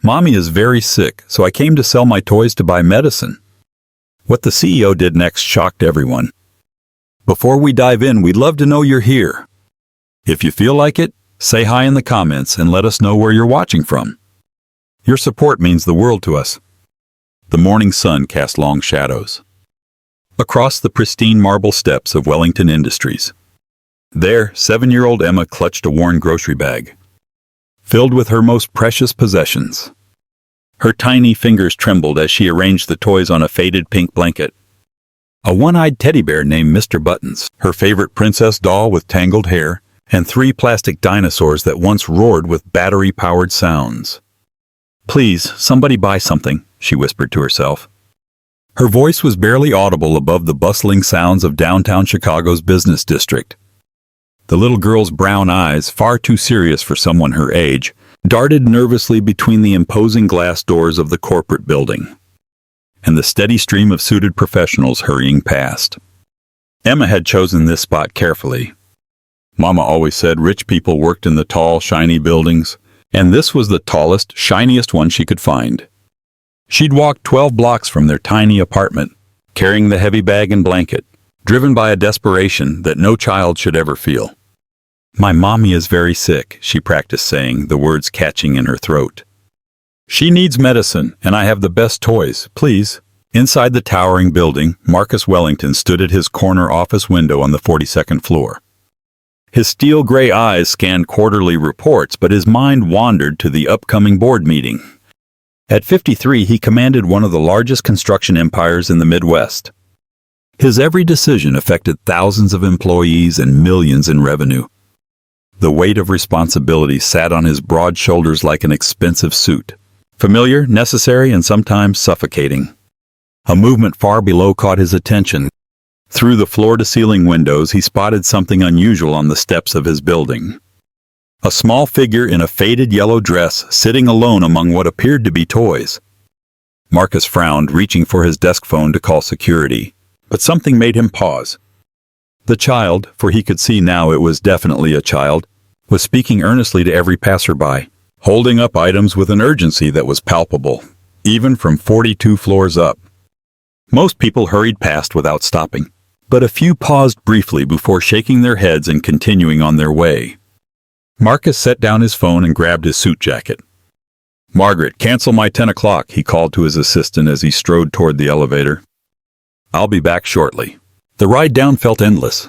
Mommy is very sick, so I came to sell my toys to buy medicine. What the CEO did next shocked everyone. Before we dive in, we'd love to know you're here. If you feel like it, say hi in the comments and let us know where you're watching from. Your support means the world to us. The morning sun cast long shadows across the pristine marble steps of Wellington Industries. There, 7-year-old Emma clutched a worn grocery bag, filled with her most precious possessions. Her tiny fingers trembled as she arranged the toys on a faded pink blanket. A one-eyed teddy bear named Mr. Buttons, her favorite princess doll with tangled hair, and 3 plastic dinosaurs that once roared with battery-powered sounds. "Please, somebody buy something," she whispered to herself. Her voice was barely audible above the bustling sounds of downtown Chicago's business district. The little girl's brown eyes, far too serious for someone her age, darted nervously between the imposing glass doors of the corporate building and the steady stream of suited professionals hurrying past. Emma had chosen this spot carefully. Mama always said rich people worked in the tall, shiny buildings, and this was the tallest, shiniest one she could find. She'd walked 12 blocks from their tiny apartment, carrying the heavy bag and blanket, driven by a desperation that no child should ever feel. "My mommy is very sick," she practiced saying, the words catching in her throat. "She needs medicine, and I have the best toys, please." Inside the towering building, Marcus Wellington stood at his corner office window on the 42nd floor. His steel-gray eyes scanned quarterly reports, but his mind wandered to the upcoming board meeting. At 53, he commanded one of the largest construction empires in the Midwest. His every decision affected thousands of employees and millions in revenue. The weight of responsibility sat on his broad shoulders like an expensive suit. Familiar, necessary, and sometimes suffocating. A movement far below caught his attention. Through the floor-to-ceiling windows, he spotted something unusual on the steps of his building. A small figure in a faded yellow dress, sitting alone among what appeared to be toys. Marcus frowned, reaching for his desk phone to call security, but something made him pause. The child, for he could see now it was definitely a child, was speaking earnestly to every passerby, holding up items with an urgency that was palpable, even from 42 floors up. Most people hurried past without stopping, but a few paused briefly before shaking their heads and continuing on their way. Marcus set down his phone and grabbed his suit jacket. "Margaret, cancel my 10 o'clock, he called to his assistant as he strode toward the elevator. "I'll be back shortly." The ride down felt endless.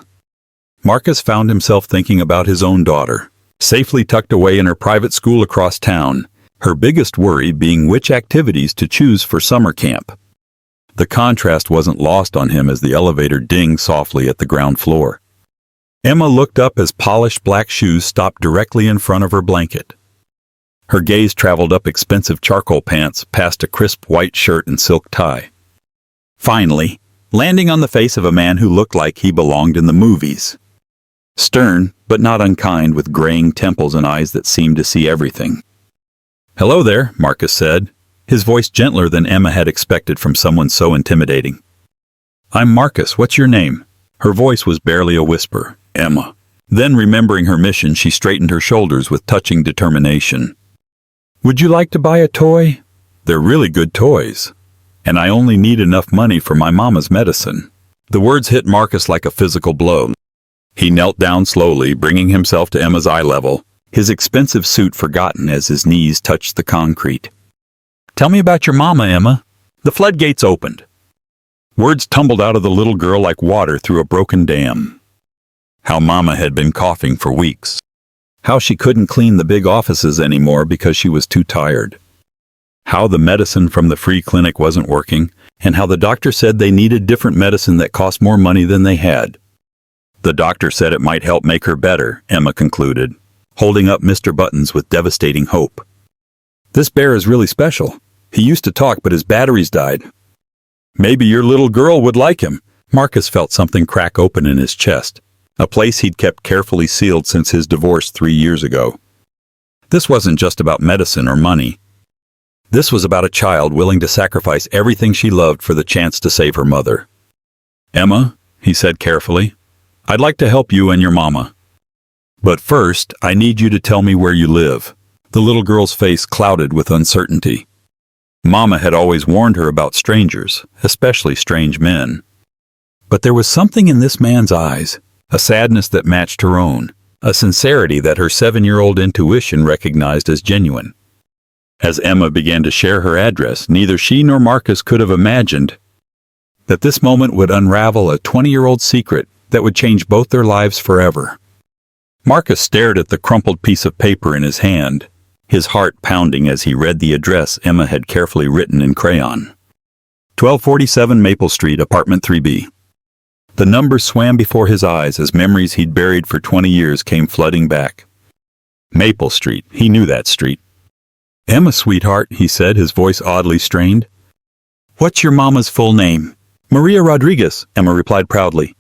Marcus found himself thinking about his own daughter, safely tucked away in her private school across town, her biggest worry being which activities to choose for summer camp. The contrast wasn't lost on him as the elevator dinged softly at the ground floor. Emma looked up as polished black shoes stopped directly in front of her blanket. Her gaze traveled up expensive charcoal pants, past a crisp white shirt and silk tie, finally landing on the face of a man who looked like he belonged in the movies. Stern, but not unkind, with graying temples and eyes that seemed to see everything. "Hello there," Marcus said, his voice gentler than Emma had expected from someone so intimidating. "I'm Marcus, what's your name?" Her voice was barely a whisper. "Emma." Then, remembering her mission, she straightened her shoulders with touching determination. "Would you like to buy a toy? They're really good toys. And I only need enough money for my mama's medicine." The words hit Marcus like a physical blow. He knelt down slowly, bringing himself to Emma's eye level, his expensive suit forgotten as his knees touched the concrete. "Tell me about your mama, Emma." The floodgates opened. Words tumbled out of the little girl like water through a broken dam. How Mama had been coughing for weeks. How she couldn't clean the big offices anymore because she was too tired. How the medicine from the free clinic wasn't working, and how the doctor said they needed different medicine that cost more money than they had. The doctor said it might help make her better, Emma concluded, holding up Mr. Buttons with devastating hope. "This bear is really special. He used to talk, but his batteries died. Maybe your little girl would like him." Marcus felt something crack open in his chest, a place he'd kept carefully sealed since his divorce 3 years ago. This wasn't just about medicine or money. This was about a child willing to sacrifice everything she loved for the chance to save her mother. "Emma," he said carefully, "I'd like to help you and your mama. But first, I need you to tell me where you live. The little girl's face clouded with uncertainty. Mama had always warned her about strangers, especially strange men. But there was something in this man's eyes, a sadness that matched her own, a sincerity that her 7-year-old intuition recognized as genuine. As Emma began to share her address, neither she nor Marcus could have imagined that this moment would unravel a 20-year-old secret that would change both their lives forever. Marcus stared at the crumpled piece of paper in his hand, his heart pounding as he read the address Emma had carefully written in crayon. 1247 Maple Street, Apartment 3B. The numbers swam before his eyes as memories he'd buried for 20 years came flooding back. Maple Street, he knew that street. "Emma, sweetheart," he said, his voice oddly strained. "What's your mama's full name?" "Maria Rodriguez," Emma replied proudly.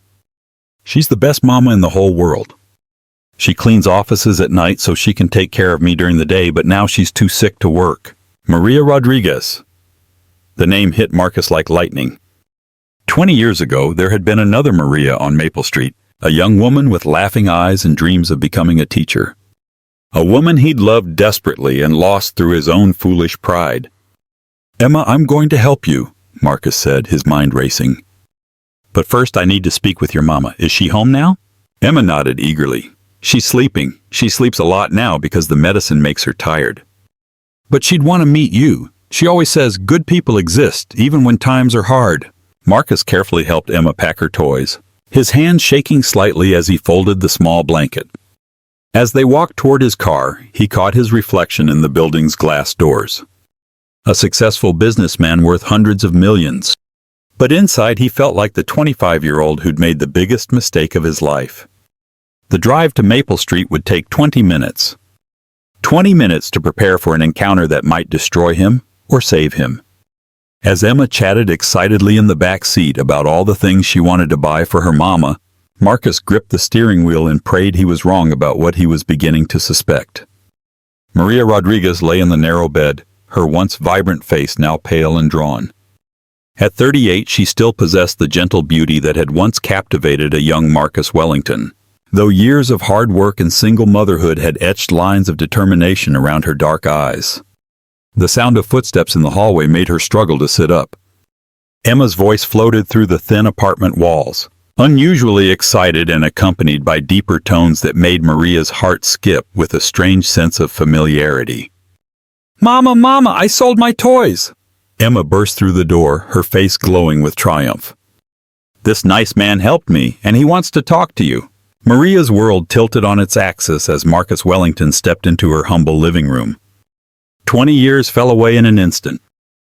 "She's the best mama in the whole world. She cleans offices at night so she can take care of me during the day, but now she's too sick to work. Maria Rodriguez." The name hit Marcus like lightning. 20 years ago, there had been another Maria on Maple Street, a young woman with laughing eyes and dreams of becoming a teacher. A woman he'd loved desperately and lost through his own foolish pride. "Emma, I'm going to help you," Marcus said, his mind racing. "But first I need to speak with your mama. Is she home now?" Emma nodded eagerly. "She's sleeping. She sleeps a lot now because the medicine makes her tired. But she'd want to meet you. She always says good people exist, even when times are hard." Marcus carefully helped Emma pack her toys, his hand shaking slightly as he folded the small blanket. As they walked toward his car, he caught his reflection in the building's glass doors. A successful businessman worth hundreds of millions. But inside he felt like the 25-year-old who'd made the biggest mistake of his life. The drive to Maple Street would take 20 minutes. 20 minutes to prepare for an encounter that might destroy him or save him. As Emma chatted excitedly in the back seat about all the things she wanted to buy for her mama, Marcus gripped the steering wheel and prayed he was wrong about what he was beginning to suspect. Maria Rodriguez lay in the narrow bed, her once vibrant face now pale and drawn. At 38, she still possessed the gentle beauty that had once captivated a young Marcus Wellington, though years of hard work and single motherhood had etched lines of determination around her dark eyes. The sound of footsteps in the hallway made her struggle to sit up. Emma's voice floated through the thin apartment walls, unusually excited and accompanied by deeper tones that made Maria's heart skip with a strange sense of familiarity. "Mama, Mama, I sold my toys!" Emma burst through the door, her face glowing with triumph. "This nice man helped me, and he wants to talk to you." Maria's world tilted on its axis as Marcus Wellington stepped into her humble living room. 20 years fell away in an instant.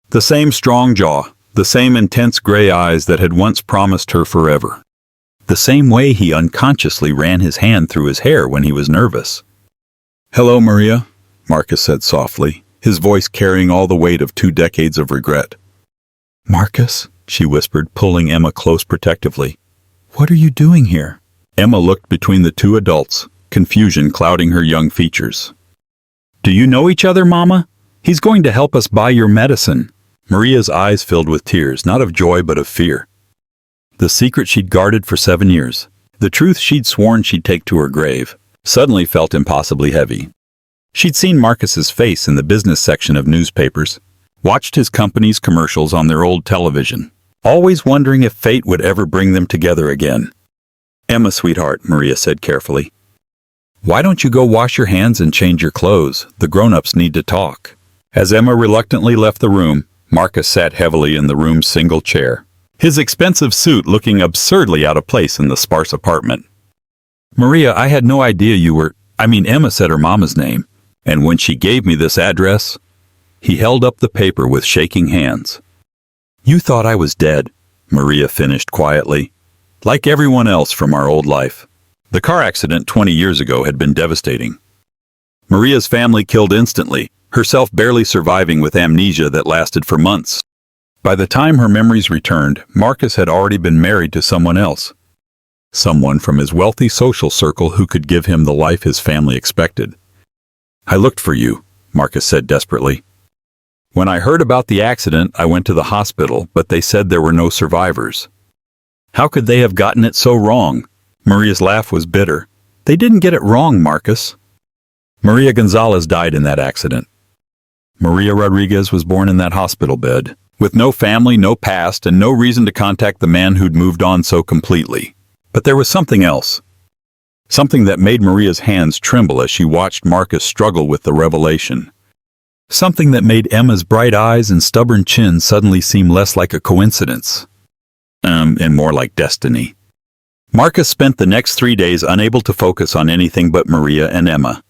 The same strong jaw, the same intense gray eyes that had once promised her forever. The same way he unconsciously ran his hand through his hair when he was nervous. "Hello, Maria," Marcus said softly, his voice carrying all the weight of 2 decades of regret. "Marcus," she whispered, pulling Emma close protectively. "What are you doing here?" Emma looked between the two adults, confusion clouding her young features. "Do you know each other, Mama? He's going to help us buy your medicine." Maria's eyes filled with tears, not of joy but of fear. The secret she'd guarded for 7 years, the truth she'd sworn she'd take to her grave, suddenly felt impossibly heavy. She'd seen Marcus's face in the business section of newspapers, watched his company's commercials on their old television, always wondering if fate would ever bring them together again. "Emma, sweetheart," Maria said carefully. "Why don't you go wash your hands and change your clothes? The grown-ups need to talk." As Emma reluctantly left the room, Marcus sat heavily in the room's single chair, his expensive suit looking absurdly out of place in the sparse apartment. "Maria, I had no idea you were—" Emma said her mama's name, and when she gave me this address, he held up the paper with shaking hands. "You thought I was dead," Maria finished quietly, "like everyone else from our old life. The car accident 20 years ago had been devastating. Maria's family killed instantly, herself barely surviving with amnesia that lasted for months. By the time her memories returned, Marcus had already been married to someone else. Someone from his wealthy social circle who could give him the life his family expected. I looked for you," Marcus said desperately. "When I heard about the accident, I went to the hospital, but they said there were no survivors. How could they have gotten it so wrong?" Maria's laugh was bitter. "They didn't get it wrong, Marcus. Maria Gonzalez died in that accident. Maria Rodriguez was born in that hospital bed, with no family, no past, and no reason to contact the man who'd moved on so completely. But there was something else. Something that made Maria's hands tremble as she watched Marcus struggle with the revelation. Something that made Emma's bright eyes and stubborn chin suddenly seem less like a coincidence, and more like destiny. Marcus spent the next 3 days unable to focus on anything but Maria and Emma.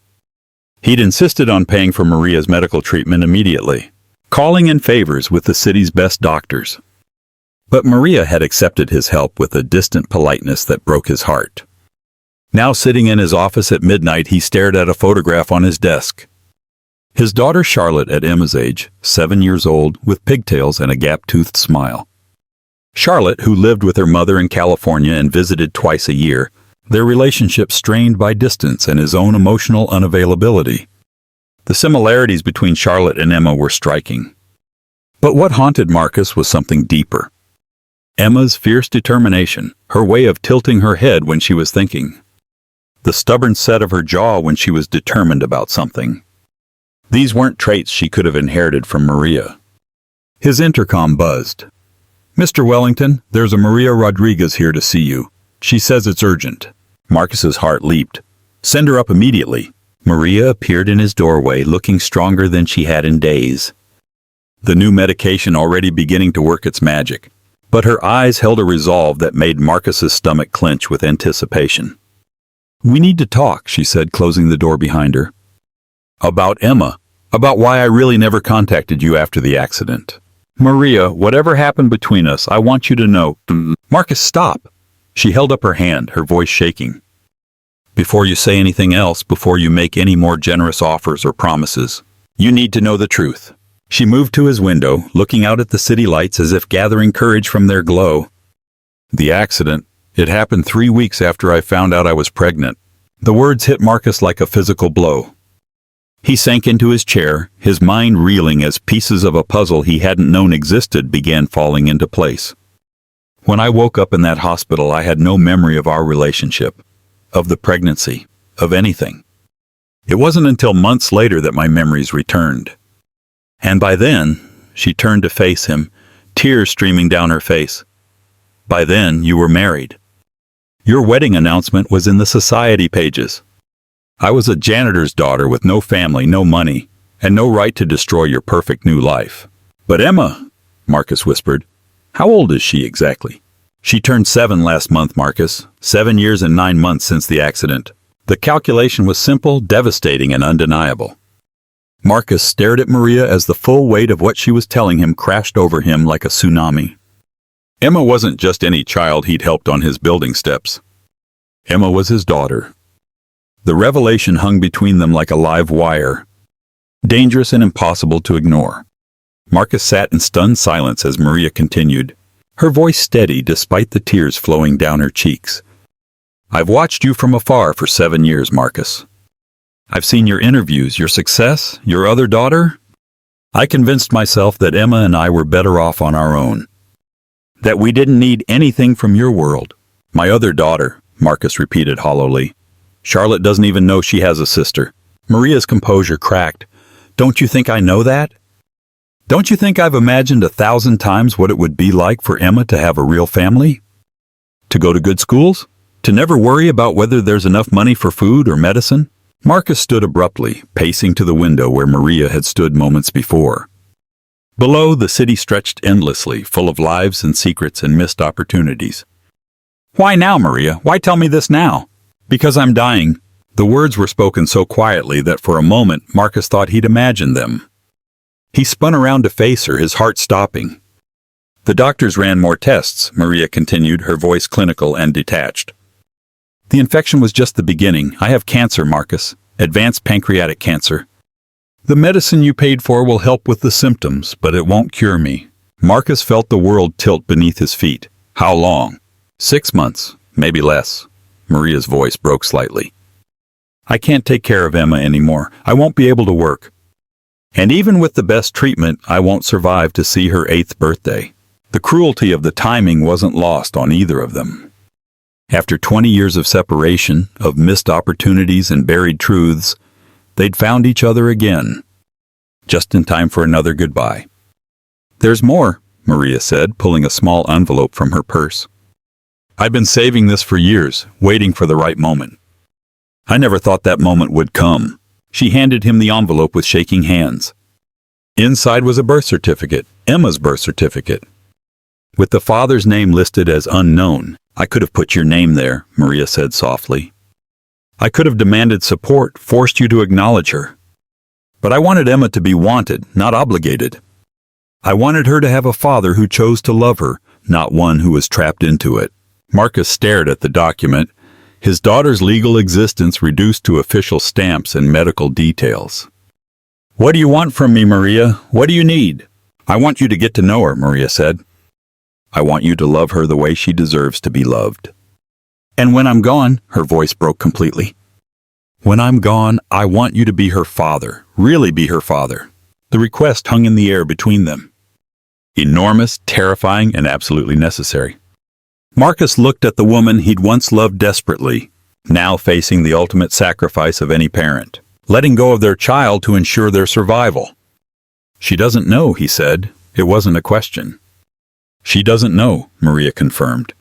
He'd insisted on paying for Maria's medical treatment immediately, calling in favors with the city's best doctors. But Maria had accepted his help with a distant politeness that broke his heart. Now sitting in his office at midnight, he stared at a photograph on his desk. His daughter Charlotte, at Emma's age, 7 years old, with pigtails and a gap-toothed smile. Charlotte, who lived with her mother in California and visited twice a year, their relationship strained by distance and his own emotional unavailability. The similarities between Charlotte and Emma were striking. But what haunted Marcus was something deeper. Emma's fierce determination, her way of tilting her head when she was thinking. The stubborn set of her jaw when she was determined about something. These weren't traits she could have inherited from Maria. His intercom buzzed. "Mr. Wellington, there's a Maria Rodriguez here to see you. She says it's urgent." Marcus's heart leaped. "Send her up immediately." Maria appeared in his doorway, looking stronger than she had in days. The new medication already beginning to work its magic, but her eyes held a resolve that made Marcus's stomach clench with anticipation. "We need to talk," she said, closing the door behind her. "About Emma. About why I really never contacted you after the accident. Maria, whatever happened between us, I want you to know." "Marcus, stop!" She held up her hand, her voice shaking. "Before you say anything else, before you make any more generous offers or promises, you need to know the truth." She moved to his window, looking out at the city lights as if gathering courage from their glow. "The accident, it happened 3 weeks after I found out I was pregnant." The words hit Marcus like a physical blow. He sank into his chair, his mind reeling as pieces of a puzzle he hadn't known existed began falling into place. "When I woke up in that hospital, I had no memory of our relationship, of the pregnancy, of anything. It wasn't until months later that my memories returned. And by then," she turned to face him, tears streaming down her face, "by then you were married. Your wedding announcement was in the society pages. I was a janitor's daughter with no family, no money, and no right to destroy your perfect new life." "But Emma," Marcus whispered. "How old is she exactly?" "She turned 7 last month, Marcus. 7 years and 9 months since the accident." The calculation was simple, devastating, and undeniable. Marcus stared at Maria as the full weight of what she was telling him crashed over him like a tsunami. Emma wasn't just any child he'd helped on his building steps. Emma was his daughter. The revelation hung between them like a live wire, dangerous and impossible to ignore. Marcus sat in stunned silence as Maria continued, her voice steady despite the tears flowing down her cheeks. "I've watched you from afar for 7 years, Marcus. I've seen your interviews, your success, your other daughter. I convinced myself that Emma and I were better off on our own. That we didn't need anything from your world." "My other daughter," Marcus repeated hollowly. "Charlotte doesn't even know she has a sister." Maria's composure cracked. "Don't you think I know that? Don't you think I've imagined 1,000 times what it would be like for Emma to have a real family? To go to good schools? To never worry about whether there's enough money for food or medicine?" Marcus stood abruptly, pacing to the window where Maria had stood moments before. Below, the city stretched endlessly, full of lives and secrets and missed opportunities. "Why now, Maria? Why tell me this now?" "Because I'm dying." The words were spoken so quietly that for a moment Marcus thought he'd imagined them. He spun around to face her, his heart stopping. "The doctors ran more tests," Maria continued, her voice clinical and detached. "The infection was just the beginning. I have cancer, Marcus. Advanced pancreatic cancer. The medicine you paid for will help with the symptoms, but it won't cure me." Marcus felt the world tilt beneath his feet. "How long?" 6 months, maybe less." Maria's voice broke slightly. "I can't take care of Emma anymore. I won't be able to work. And even with the best treatment, I won't survive to see her 8th birthday." The cruelty of the timing wasn't lost on either of them. After 20 years of separation, of missed opportunities and buried truths, they'd found each other again. Just in time for another goodbye. "There's more," Maria said, pulling a small envelope from her purse. "I've been saving this for years, waiting for the right moment." "I never thought that moment would come." She handed him the envelope with shaking hands. Inside was a birth certificate, Emma's birth certificate. With the father's name listed as unknown. "I could have put your name there," Maria said softly. "I could have demanded support, forced you to acknowledge her. But I wanted Emma to be wanted, not obligated. I wanted her to have a father who chose to love her, not one who was trapped into it." Marcus stared at the document, his daughter's legal existence reduced to official stamps and medical details. "What do you want from me, Maria? What do you need?" "I want you to get to know her," Maria said. "I want you to love her the way she deserves to be loved. And when I'm gone," her voice broke completely. "When I'm gone, I want you to be her father, really be her father." The request hung in the air between them. Enormous, terrifying, and absolutely necessary. Marcus looked at the woman he'd once loved desperately, now facing the ultimate sacrifice of any parent, letting go of their child to ensure their survival. "She doesn't know," he said. It wasn't a question. "She doesn't know," Maria confirmed.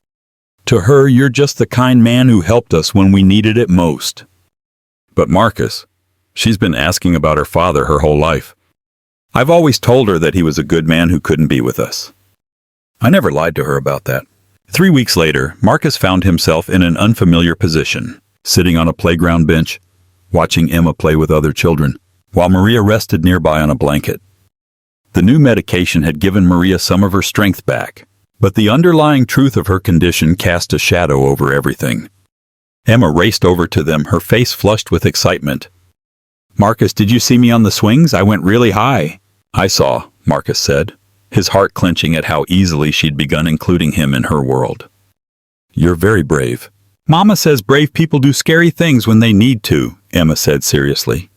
"To her, you're just the kind man who helped us when we needed it most." "But Marcus, she's been asking about her father her whole life. I've always told her that he was a good man who couldn't be with us." I never lied to her about that. 3 weeks later, Marcus found himself in an unfamiliar position, sitting on a playground bench, watching Emma play with other children, while Maria rested nearby on a blanket. The new medication had given Maria some of her strength back, but the underlying truth of her condition cast a shadow over everything. Emma raced over to them, her face flushed with excitement. "Marcus, did you see me on the swings? I went really high." "I saw," Marcus said, his heart clenching at how easily she'd begun including him in her world. "You're very brave." "Mama says brave people do scary things when they need to," Emma said seriously.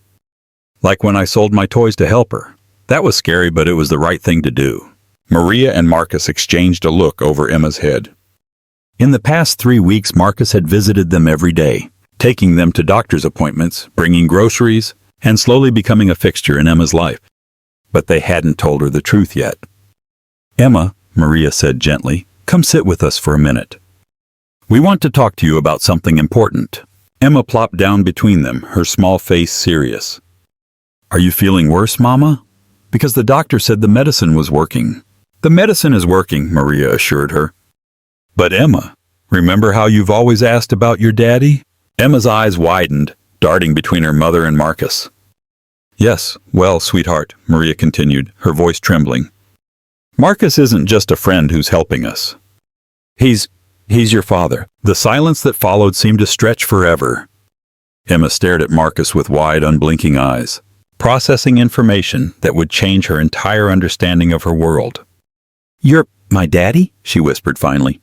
"Like when I sold my toys to help her. That was scary, but it was the right thing to do." Maria and Marcus exchanged a look over Emma's head. In the past 3 weeks, Marcus had visited them every day, taking them to doctor's appointments, bringing groceries, and slowly becoming a fixture in Emma's life. But they hadn't told her the truth yet. "Emma," Maria said gently, "come sit with us for a minute. We want to talk to you about something important." Emma plopped down between them, her small face serious. "Are you feeling worse, Mama? Because the doctor said the medicine was working." "The medicine is working," Maria assured her. "But Emma, remember how you've always asked about your daddy?" Emma's eyes widened, darting between her mother and Marcus. "Yes, well, sweetheart," Maria continued, her voice trembling. "Marcus isn't just a friend who's helping us. He's your father." The silence that followed seemed to stretch forever. Emma stared at Marcus with wide, unblinking eyes, processing information that would change her entire understanding of her world. "You're my daddy?" she whispered finally.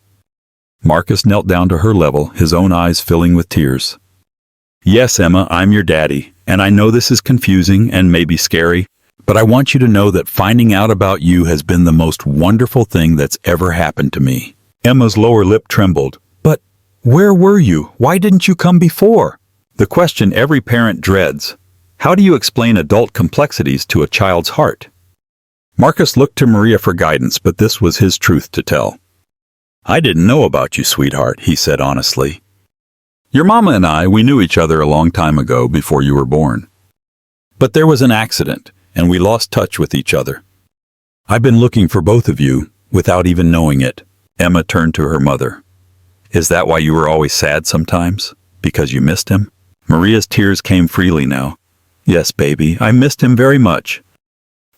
Marcus knelt down to her level, his own eyes filling with tears. "Yes, Emma, I'm your daddy, and I know this is confusing and maybe scary, but I want you to know that finding out about you has been the most wonderful thing that's ever happened to me." Emma's lower lip trembled. "But where were you? Why didn't you come before?" The question every parent dreads. How do you explain adult complexities to a child's heart? Marcus looked to Maria for guidance, but this was his truth to tell. "I didn't know about you, sweetheart," he said honestly. "Your mama and we knew each other a long time ago before you were born. But there was an accident, and we lost touch with each other. I've been looking for both of you, without even knowing it." Emma turned to her mother. "Is that why you were always sad sometimes? Because you missed him?" Maria's tears came freely now. "Yes, baby, I missed him very much.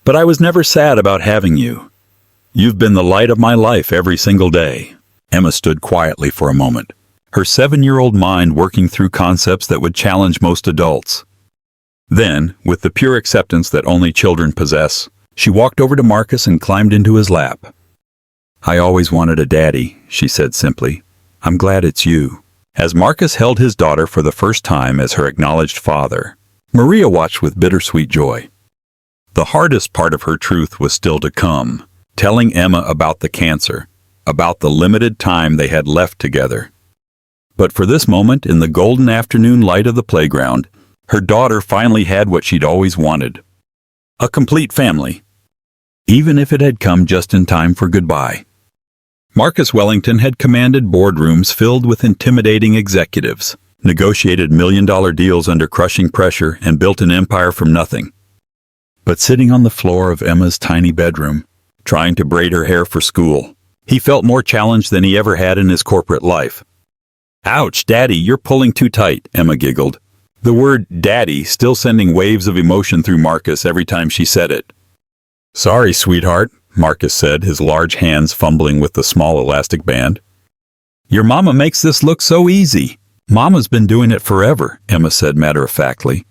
But I was never sad about having you. You've been the light of my life every single day." Emma stood quietly for a moment, her 7-year-old mind working through concepts that would challenge most adults. Then, with the pure acceptance that only children possess, she walked over to Marcus and climbed into his lap. "I always wanted a daddy," she said simply. "I'm glad it's you." As Marcus held his daughter for the first time as her acknowledged father, Maria watched with bittersweet joy. The hardest part of her truth was still to come, telling Emma about the cancer, about the limited time they had left together. But for this moment, in the golden afternoon light of the playground, Her daughter finally had what she'd always wanted. A complete family. Even if it had come just in time for goodbye. Marcus Wellington had commanded boardrooms filled with intimidating executives, negotiated million-dollar deals under crushing pressure, and built an empire from nothing. But sitting on the floor of Emma's tiny bedroom, trying to braid her hair for school, he felt more challenged than he ever had in his corporate life. "Ouch, Daddy, you're pulling too tight," Emma giggled. The word "daddy" still sending waves of emotion through Marcus every time she said it. "Sorry, sweetheart," Marcus said, his large hands fumbling with the small elastic band. "Your mama makes this look so easy." "Mama's been doing it forever," Emma said matter-of-factly.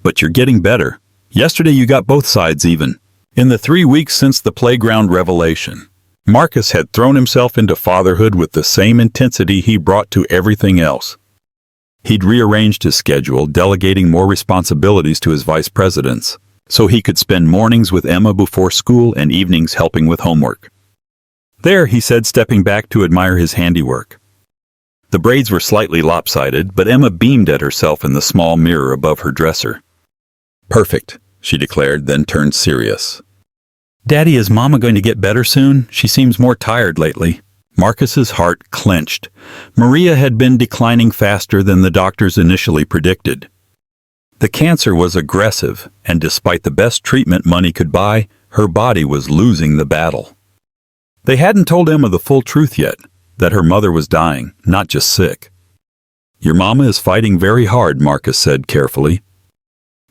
"But you're getting better. Yesterday you got both sides even." In the 3 weeks since the playground revelation, Marcus had thrown himself into fatherhood with the same intensity he brought to everything else. He'd rearranged his schedule, delegating more responsibilities to his vice presidents, so he could spend mornings with Emma before school and evenings helping with homework. "There," he said, stepping back to admire his handiwork. The braids were slightly lopsided, but Emma beamed at herself in the small mirror above her dresser. "Perfect," she declared, then turned serious. "Daddy, is Mama going to get better soon? She seems more tired lately." Marcus's heart clenched. Maria had been declining faster than the doctors initially predicted. The cancer was aggressive, and despite the best treatment money could buy, her body was losing the battle. They hadn't told Emma the full truth yet, that her mother was dying, not just sick. "Your mama is fighting very hard," Marcus said carefully.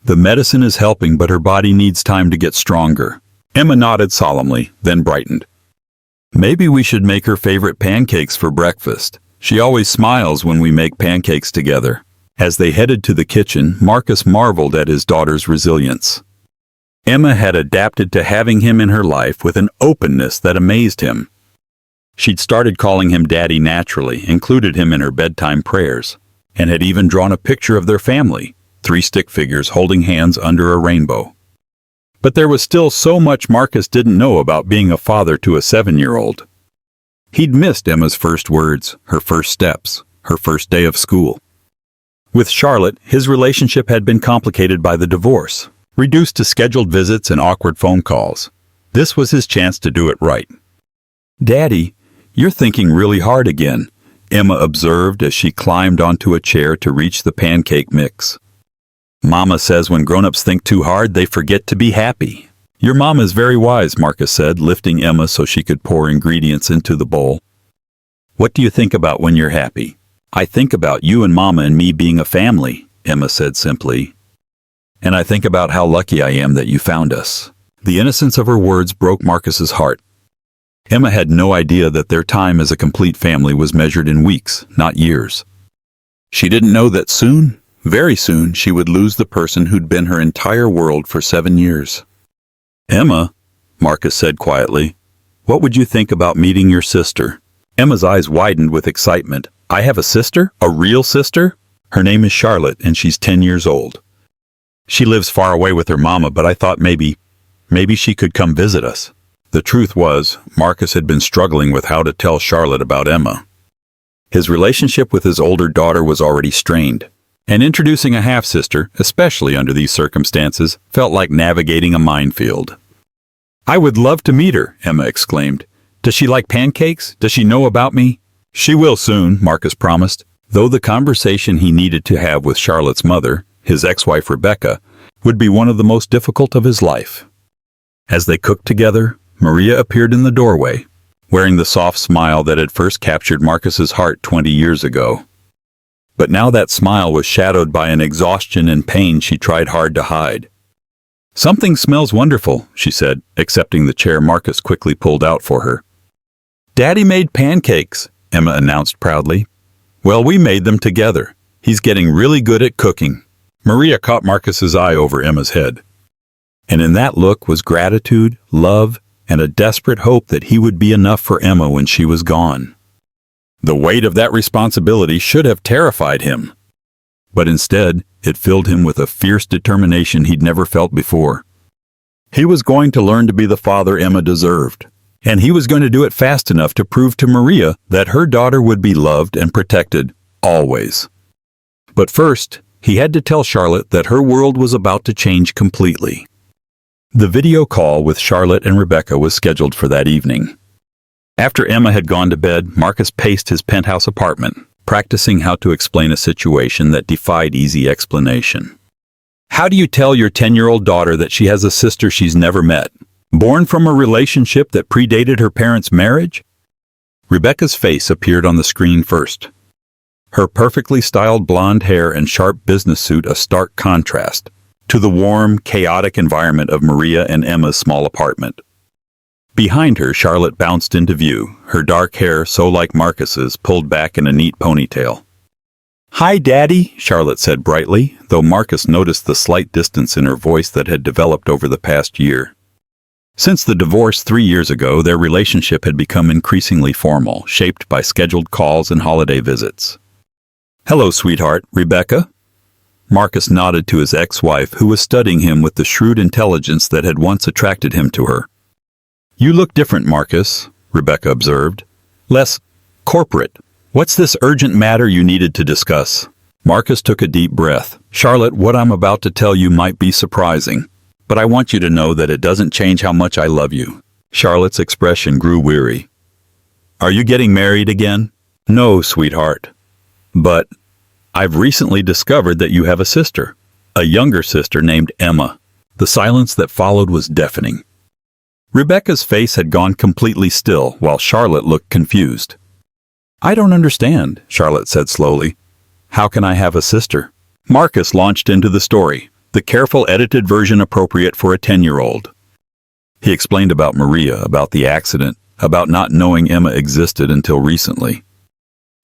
"The medicine is helping, but her body needs time to get stronger." Emma nodded solemnly, then brightened. "Maybe we should make her favorite pancakes for breakfast. She always smiles when we make pancakes together." As they headed to the kitchen, Marcus marveled at his daughter's resilience. Emma had adapted to having him in her life with an openness that amazed him. She'd started calling him Daddy naturally, included him in her bedtime prayers, and had even drawn a picture of their family, 3 stick figures holding hands under a rainbow. But there was still so much Marcus didn't know about being a father to a 7-year-old. He'd missed Emma's first words, her first steps, her first day of school. With Charlotte, his relationship had been complicated by the divorce, reduced to scheduled visits and awkward phone calls. This was his chance to do it right. "Daddy, you're thinking really hard again," Emma observed as she climbed onto a chair to reach the pancake mix. "Mama says when grown-ups think too hard, they forget to be happy." "Your mom is very wise," Marcus said, lifting Emma so she could pour ingredients into the bowl. "What do you think about when you're happy?" "I think about you and Mama and me being a family," Emma said simply. "And I think about how lucky I am that you found us." The innocence of her words broke Marcus's heart. Emma had no idea that their time as a complete family was measured in weeks, not years. She didn't know that soon, very soon, she would lose the person who'd been her entire world for 7 years. "Emma," Marcus said quietly, "what would you think about meeting your sister?" Emma's eyes widened with excitement. "I have a sister? A real sister? Her name is Charlotte, and she's 10 years old. She lives far away with her mama, but I thought maybe she could come visit us." The truth was, Marcus had been struggling with how to tell Charlotte about Emma. His relationship with his older daughter was already strained, and introducing a half-sister, especially under these circumstances, felt like navigating a minefield. "I would love to meet her," Emma exclaimed. "Does she like pancakes? Does she know about me?" "She will soon," Marcus promised, though the conversation he needed to have with Charlotte's mother, his ex-wife Rebecca, would be one of the most difficult of his life. As they cooked together, Maria appeared in the doorway, wearing the soft smile that had first captured Marcus's heart 20 years ago. But now that smile was shadowed by an exhaustion and pain she tried hard to hide. "Something smells wonderful," she said, accepting the chair Marcus quickly pulled out for her. "Daddy made pancakes," Emma announced proudly. "Well, we made them together. He's getting really good at cooking." Maria caught Marcus's eye over Emma's head. And in that look was gratitude, love, and a desperate hope that he would be enough for Emma when she was gone. The weight of that responsibility should have terrified him. But instead, it filled him with a fierce determination he'd never felt before. He was going to learn to be the father Emma deserved. And he was going to do it fast enough to prove to Maria that her daughter would be loved and protected, always. But first, He had to tell Charlotte that her world was about to change completely. The video call with Charlotte and Rebecca was scheduled for that evening. After Emma had gone to bed, Marcus paced his penthouse apartment, practicing how to explain a situation that defied easy explanation. How do you tell your 10-year-old daughter that she has a sister she's never met, born from a relationship that predated her parents' marriage? Rebecca's face appeared on the screen first. Her perfectly styled blonde hair and sharp business suit a stark contrast to the warm, chaotic environment of Maria and Emma's small apartment. Behind her, Charlotte bounced into view, her dark hair, so like Marcus's, pulled back in a neat ponytail. "Hi, Daddy," Charlotte said brightly, though Marcus noticed the slight distance in her voice that had developed over the past year. Since the divorce 3 years ago, their relationship had become increasingly formal, shaped by scheduled calls and holiday visits. "Hello, sweetheart, Rebecca?" Marcus nodded to his ex-wife, who was studying him with the shrewd intelligence that had once attracted him to her. "You look different, Marcus," Rebecca observed. "Less corporate. What's this urgent matter you needed to discuss?" Marcus took a deep breath. "Charlotte, what I'm about to tell you might be surprising, but I want you to know that it doesn't change how much I love you." Charlotte's expression grew weary. "Are you getting married again?" "No, sweetheart. But I've recently discovered that you have a sister, a younger sister named Emma." The silence that followed was deafening. Rebecca's face had gone completely still, while Charlotte looked confused. "I don't understand," Charlotte said slowly. "How can I have a sister?" Marcus launched into the story, the careful edited version appropriate for a 10-year-old. He explained about Maria, about the accident, about not knowing Emma existed until recently.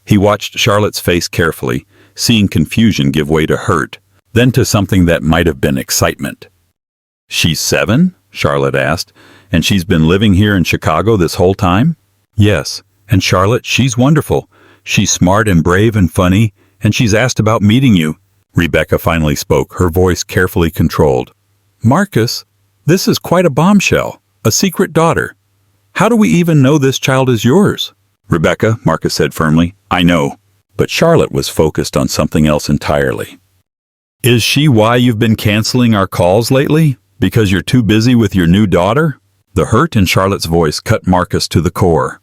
He watched Charlotte's face carefully, seeing confusion give way to hurt, then to something that might have been excitement. "She's 7?" Charlotte asked. "And she's been living here in Chicago this whole time?" "Yes. And Charlotte, she's wonderful. She's smart and brave and funny, and she's asked about meeting you." Rebecca finally spoke, her voice carefully controlled. "Marcus, this is quite a bombshell, a secret daughter. How do we even know this child is yours?" "Rebecca," Marcus said firmly, "I know." But Charlotte was focused on something else entirely. "Is she why you've been canceling our calls lately? Because you're too busy with your new daughter?" The hurt in Charlotte's voice cut Marcus to the core.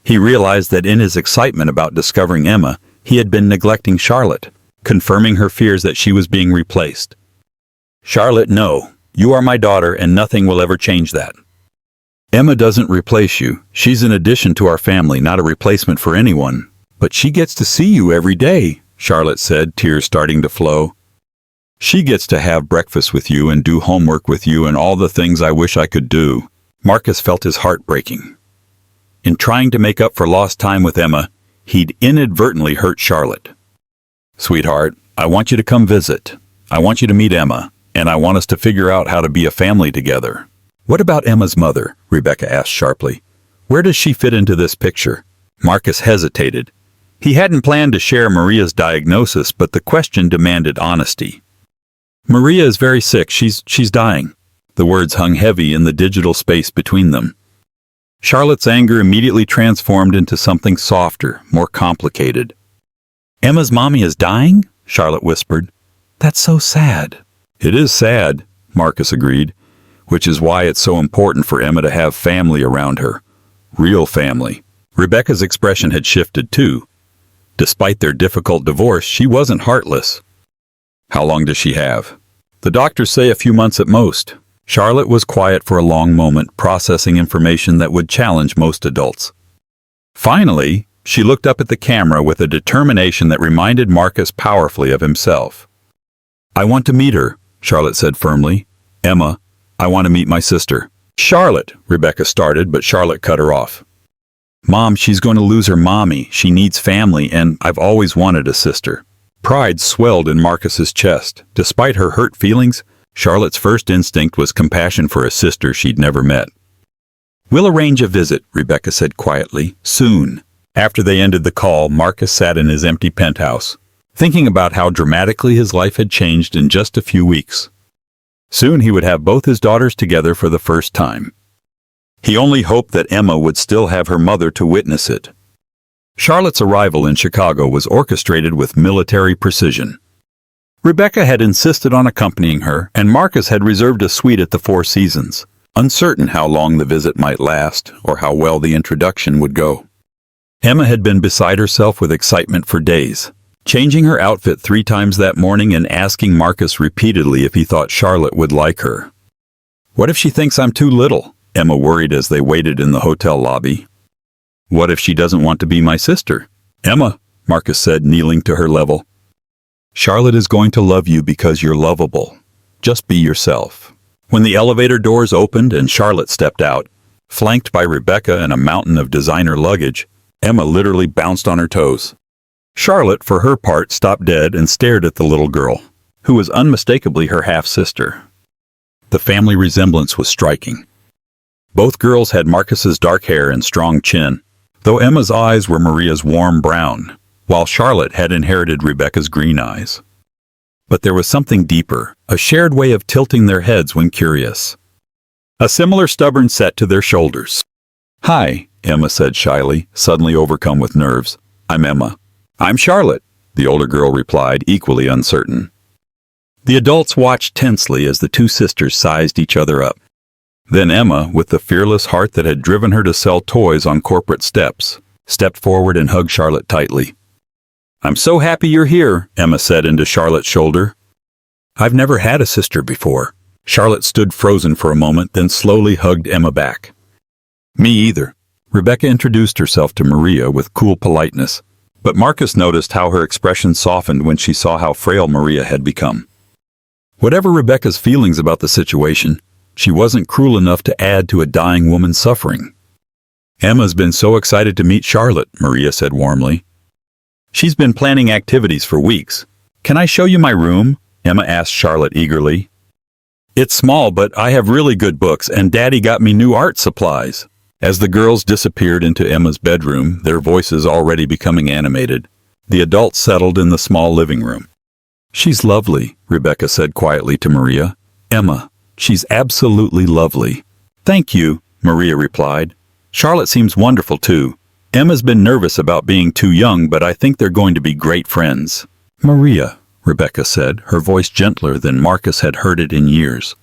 He realized that in his excitement about discovering Emma, he had been neglecting Charlotte, confirming her fears that she was being replaced. "Charlotte, no. You are my daughter, and nothing will ever change that. Emma doesn't replace you. She's an addition to our family, not a replacement for anyone. But she gets to see you every day," Charlotte said, tears starting to flow. "She gets to have breakfast with you and do homework with you and all the things I wish I could do." Marcus felt his heart breaking. In trying to make up for lost time with Emma, he'd inadvertently hurt Charlotte. "Sweetheart, I want you to come visit. I want you to meet Emma, and I want us to figure out how to be a family together." "What about Emma's mother?" Rebecca asked sharply. "Where does she fit into this picture?" Marcus hesitated. He hadn't planned to share Maria's diagnosis, but the question demanded honesty. "Maria is very sick. She's dying." The words hung heavy in the digital space between them. Charlotte's anger immediately transformed into something softer, more complicated. "Emma's mommy is dying?" Charlotte whispered. "That's so sad." "It is sad," Marcus agreed, "which is why it's so important for Emma to have family around her. Real family." Rebecca's expression had shifted too. Despite their difficult divorce, she wasn't heartless. "How long does she have?" "The doctors say a few months at most." Charlotte was quiet for a long moment, processing information that would challenge most adults. Finally, she looked up at the camera with a determination that reminded Marcus powerfully of himself. "I want to meet her," Charlotte said firmly. "Emma, I want to meet my sister." "Charlotte," Rebecca started, but Charlotte cut her off. "Mom, she's going to lose her mommy. She needs family, and I've always wanted a sister." Pride swelled in Marcus's chest. Despite her hurt feelings, Charlotte's first instinct was compassion for a sister she'd never met. "We'll arrange a visit," Rebecca said quietly. "Soon." After they ended the call, Marcus sat in his empty penthouse, thinking about how dramatically his life had changed in just a few weeks. Soon he would have both his daughters together for the first time. He only hoped that Emma would still have her mother to witness it. Charlotte's arrival in Chicago was orchestrated with military precision. Rebecca had insisted on accompanying her, and Marcus had reserved a suite at the Four Seasons, uncertain how long the visit might last or how well the introduction would go. Emma had been beside herself with excitement for days, changing her outfit 3 times that morning and asking Marcus repeatedly if he thought Charlotte would like her. "What if she thinks I'm too little?" Emma worried as they waited in the hotel lobby. "What if she doesn't want to be my sister?" "Emma," Marcus said, kneeling to her level. "Charlotte is going to love you because you're lovable. Just be yourself." When the elevator doors opened and Charlotte stepped out, flanked by Rebecca and a mountain of designer luggage, Emma literally bounced on her toes. Charlotte, for her part, stopped dead and stared at the little girl, who was unmistakably her half-sister. The family resemblance was striking. Both girls had Marcus's dark hair and strong chin, though Emma's eyes were Maria's warm brown, while Charlotte had inherited Rebecca's green eyes. But there was something deeper, a shared way of tilting their heads when curious. A similar stubborn set to their shoulders. "Hi," Emma said shyly, suddenly overcome with nerves. "I'm Emma." "I'm Charlotte," the older girl replied, equally uncertain. The adults watched tensely as the two sisters sized each other up. Then Emma, with the fearless heart that had driven her to sell toys on corporate steps, stepped forward and hugged Charlotte tightly. "I'm so happy you're here," Emma said into Charlotte's shoulder. "I've never had a sister before." Charlotte stood frozen for a moment, then slowly hugged Emma back. "Me either." Rebecca introduced herself to Maria with cool politeness, but Marcus noticed how her expression softened when she saw how frail Maria had become. Whatever Rebecca's feelings about the situation, she wasn't cruel enough to add to a dying woman's suffering. "Emma's been so excited to meet Charlotte," Maria said warmly. "She's been planning activities for weeks. Can I show you my room?" Emma asked Charlotte eagerly. "It's small, but I have really good books, and Daddy got me new art supplies." As the girls disappeared into Emma's bedroom, their voices already becoming animated, the adults settled in the small living room. "She's lovely," Rebecca said quietly to Maria. "Emma, she's absolutely lovely." "Thank you," Maria replied. "Charlotte seems wonderful too. Emma's been nervous about being too young, but I think they're going to be great friends." "Maria," Rebecca said, her voice gentler than Marcus had heard it in years.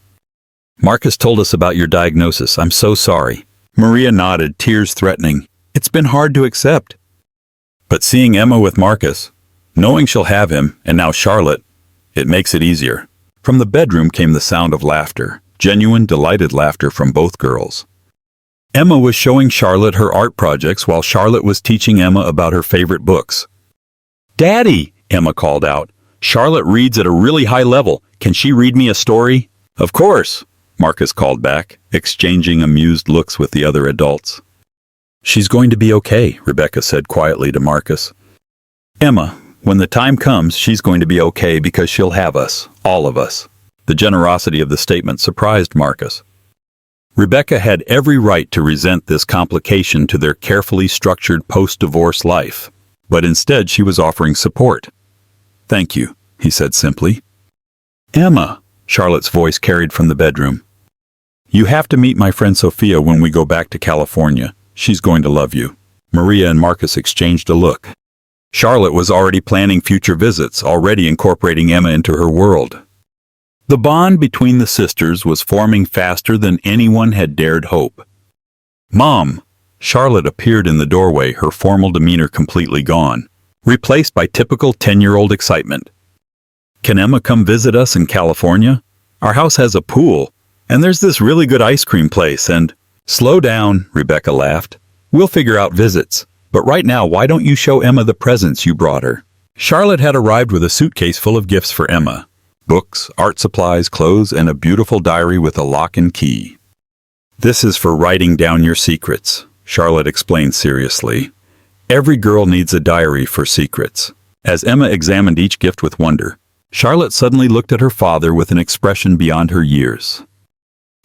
"Marcus told us about your diagnosis. I'm so sorry." Maria nodded, tears threatening. "It's been hard to accept." But seeing Emma with Marcus, knowing she'll have him, and now Charlotte, it makes it easier. From the bedroom came the sound of laughter, genuine, delighted laughter from both girls. Emma was showing Charlotte her art projects while Charlotte was teaching Emma about her favorite books. "Daddy," Emma called out, "Charlotte reads at a really high level. Can she read me a story?" "Of course," Marcus called back, exchanging amused looks with the other adults. "She's going to be okay," Rebecca said quietly to Marcus. "Emma, when the time comes, she's going to be okay because she'll have us, all of us." The generosity of the statement surprised Marcus. Rebecca had every right to resent this complication to their carefully structured post-divorce life, but instead she was offering support. "Thank you," he said simply. "Emma," Charlotte's voice carried from the bedroom. "You have to meet my friend Sophia when we go back to California. She's going to love you." Maria and Marcus exchanged a look. Charlotte was already planning future visits, already incorporating Emma into her world. The bond between the sisters was forming faster than anyone had dared hope. "Mom!" Charlotte appeared in the doorway, her formal demeanor completely gone, replaced by typical 10-year-old excitement. "Can Emma come visit us in California? Our house has a pool, and there's this really good ice cream place, and—" "Slow down," Rebecca laughed. "We'll figure out visits. But right now, why don't you show Emma the presents you brought her?" Charlotte had arrived with a suitcase full of gifts for Emma. Books, art supplies, clothes, and a beautiful diary with a lock and key. "This is for writing down your secrets," Charlotte explained seriously. "Every girl needs a diary for secrets." As Emma examined each gift with wonder, Charlotte suddenly looked at her father with an expression beyond her years.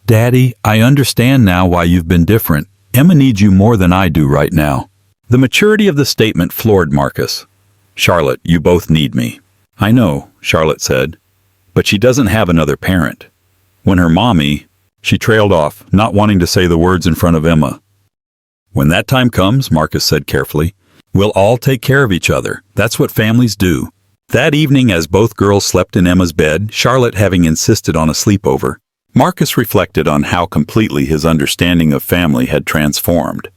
"Daddy, I understand now why you've been different. Emma needs you more than I do right now." The maturity of the statement floored Marcus. "Charlotte, you both need me." "I know," Charlotte said, "but she doesn't have another parent. When her mommy—" She trailed off, not wanting to say the words in front of Emma. "When that time comes," Marcus said carefully, "we'll all take care of each other. That's what families do." That evening, as both girls slept in Emma's bed, Charlotte having insisted on a sleepover, Marcus reflected on how completely his understanding of family had transformed.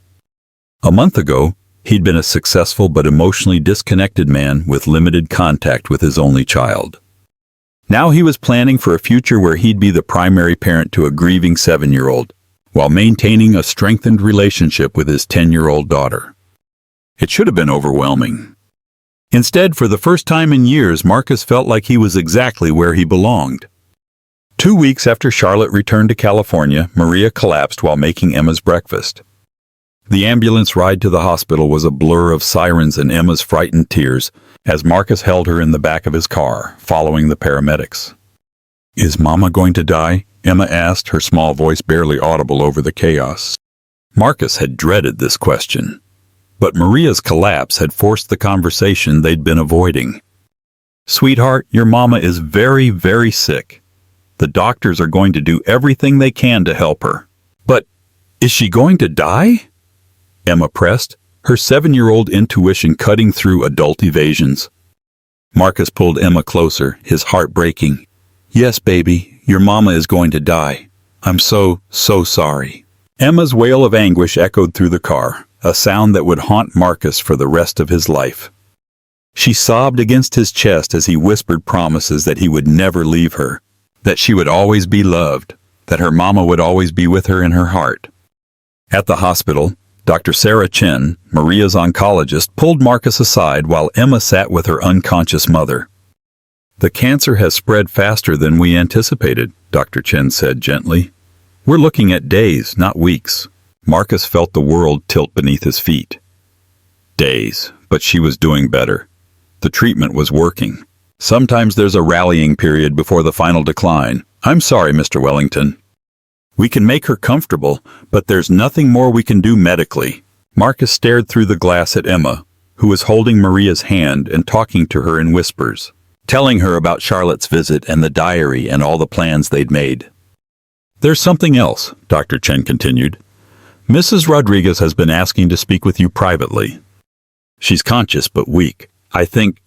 A month ago, he'd been a successful but emotionally disconnected man with limited contact with his only child. Now he was planning for a future where he'd be the primary parent to a grieving 7-year-old, while maintaining a strengthened relationship with his 10-year-old daughter. It should have been overwhelming. Instead, for the first time in years, Marcus felt like he was exactly where he belonged. 2 weeks after Charlotte returned to California, Maria collapsed while making Emma's breakfast. The ambulance ride to the hospital was a blur of sirens and Emma's frightened tears as Marcus held her in the back of his car, following the paramedics. "Is Mama going to die?" Emma asked, her small voice barely audible over the chaos. Marcus had dreaded this question, but Maria's collapse had forced the conversation they'd been avoiding. "Sweetheart, your mama is very, very sick. The doctors are going to do everything they can to help her. But is she going to die?" Emma pressed, her 7-year-old intuition cutting through adult evasions. Marcus pulled Emma closer, his heart breaking. "Yes, baby, your mama is going to die. I'm so sorry." Emma's wail of anguish echoed through the car, a sound that would haunt Marcus for the rest of his life. She sobbed against his chest as he whispered promises that he would never leave her, that she would always be loved, that her mama would always be with her in her heart. At the hospital, Dr. Sarah Chen, Maria's oncologist, pulled Marcus aside while Emma sat with her unconscious mother. "The cancer has spread faster than we anticipated," Dr. Chen said gently. "We're looking at days, not weeks." Marcus felt the world tilt beneath his feet. Days, but she was doing better. The treatment was working. "Sometimes there's a rallying period before the final decline. I'm sorry, Mr. Wellington. We can make her comfortable, but there's nothing more we can do medically." Marcus stared through the glass at Emma, who was holding Maria's hand and talking to her in whispers, telling her about Charlotte's visit and the diary and all the plans they'd made. "There's something else," Dr. Chen continued. "Mrs. Rodriguez has been asking to speak with you privately. She's conscious but weak. I think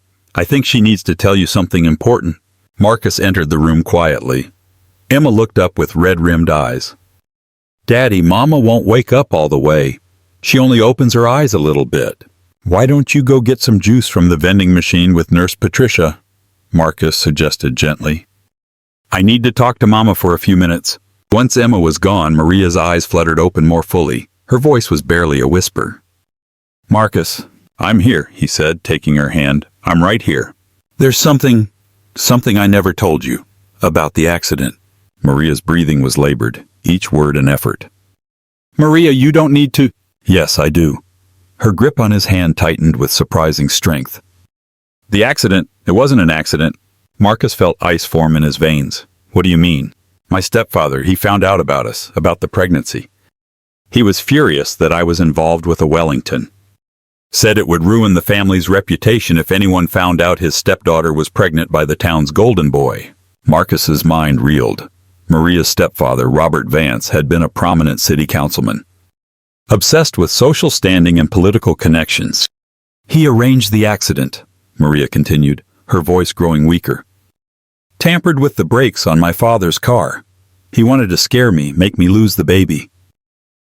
she needs to tell you something important." Marcus entered the room quietly. Emma looked up with red-rimmed eyes. "Daddy, Mama won't wake up all the way. She only opens her eyes a little bit. Why don't you go get some juice from the vending machine with Nurse Patricia?" Marcus suggested gently. "I need to talk to Mama for a few minutes." Once Emma was gone, Maria's eyes fluttered open more fully. Her voice was barely a whisper. "Marcus, I'm here," he said, taking her hand. "I'm right here. There's something I never told you about the accident." Maria's breathing was labored, each word an effort. "Maria, you don't need to—" "Yes, I do." Her grip on his hand tightened with surprising strength. "The accident, it wasn't an accident." Marcus felt ice form in his veins. "What do you mean?" "My stepfather, he found out about us, about the pregnancy. He was furious that I was involved with a Wellington. Said it would ruin the family's reputation if anyone found out his stepdaughter was pregnant by the town's golden boy." Marcus's mind reeled. Maria's stepfather, Robert Vance, had been a prominent city councilman, obsessed with social standing and political connections. "He arranged the accident," Maria continued, her voice growing weaker. "Tampered with the brakes on my father's car. He wanted to scare me, make me lose the baby.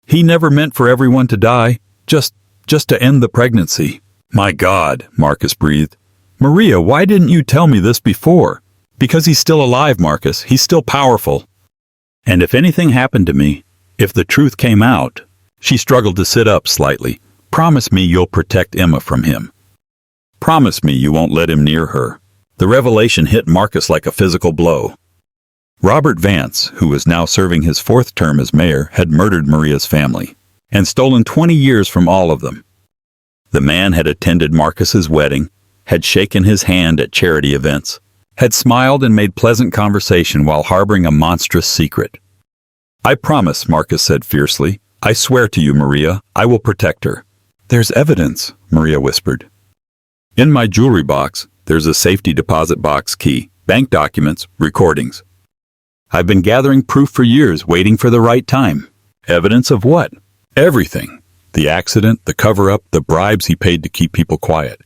He never meant for everyone to die, just to end the pregnancy." "My God," Marcus breathed. "Maria, why didn't you tell me this before?" "Because he's still alive, Marcus. He's still powerful. And if anything happened to me, if the truth came out—" She struggled to sit up slightly. "Promise me you'll protect Emma from him. Promise me you won't let him near her." The revelation hit Marcus like a physical blow. Robert Vance, who was now serving his 4th term as mayor, had murdered Maria's family and stolen 20 years from all of them. The man had attended Marcus's wedding, had shaken his hand at charity events, had smiled and made pleasant conversation while harboring a monstrous secret. "I promise," Marcus said fiercely. "I swear to you, Maria, I will protect her." "There's evidence," Maria whispered. "In my jewelry box, there's a safety deposit box key, bank documents, recordings. I've been gathering proof for years, waiting for the right time." "Evidence of what?" "Everything. The accident, the cover-up, the bribes he paid to keep people quiet."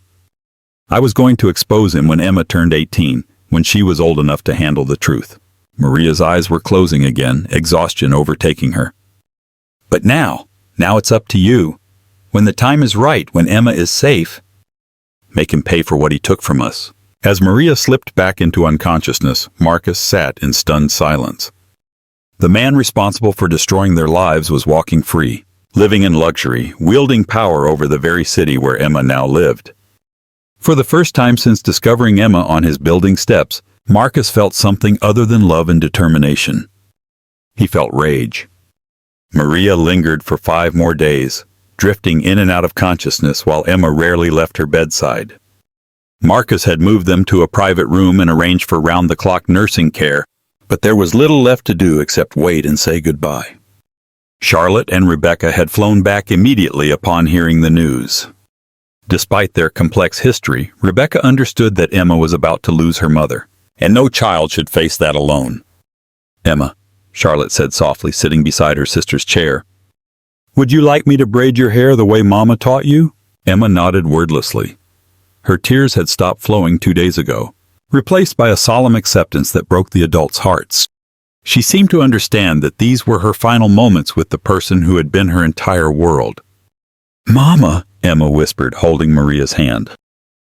I was going to expose him when Emma turned 18, when she was old enough to handle the truth. Maria's eyes were closing again, exhaustion overtaking her. But now it's up to you. When the time is right, when Emma is safe, make him pay for what he took from us. As Maria slipped back into unconsciousness, Marcus sat in stunned silence. The man responsible for destroying their lives was walking free, living in luxury, wielding power over the very city where Emma now lived. For the first time since discovering Emma on his building steps, Marcus felt something other than love and determination. He felt rage. Maria lingered for 5 more days, drifting in and out of consciousness while Emma rarely left her bedside. Marcus had moved them to a private room and arranged for round-the-clock nursing care, but there was little left to do except wait and say goodbye. Charlotte and Rebecca had flown back immediately upon hearing the news. Despite their complex history, Rebecca understood that Emma was about to lose her mother, and no child should face that alone. "Emma," Charlotte said softly, sitting beside her sister's chair, "would you like me to braid your hair the way Mama taught you?" Emma nodded wordlessly. Her tears had stopped flowing 2 days ago, replaced by a solemn acceptance that broke the adults' hearts. She seemed to understand that these were her final moments with the person who had been her entire world. "Mama," Emma whispered, holding Maria's hand,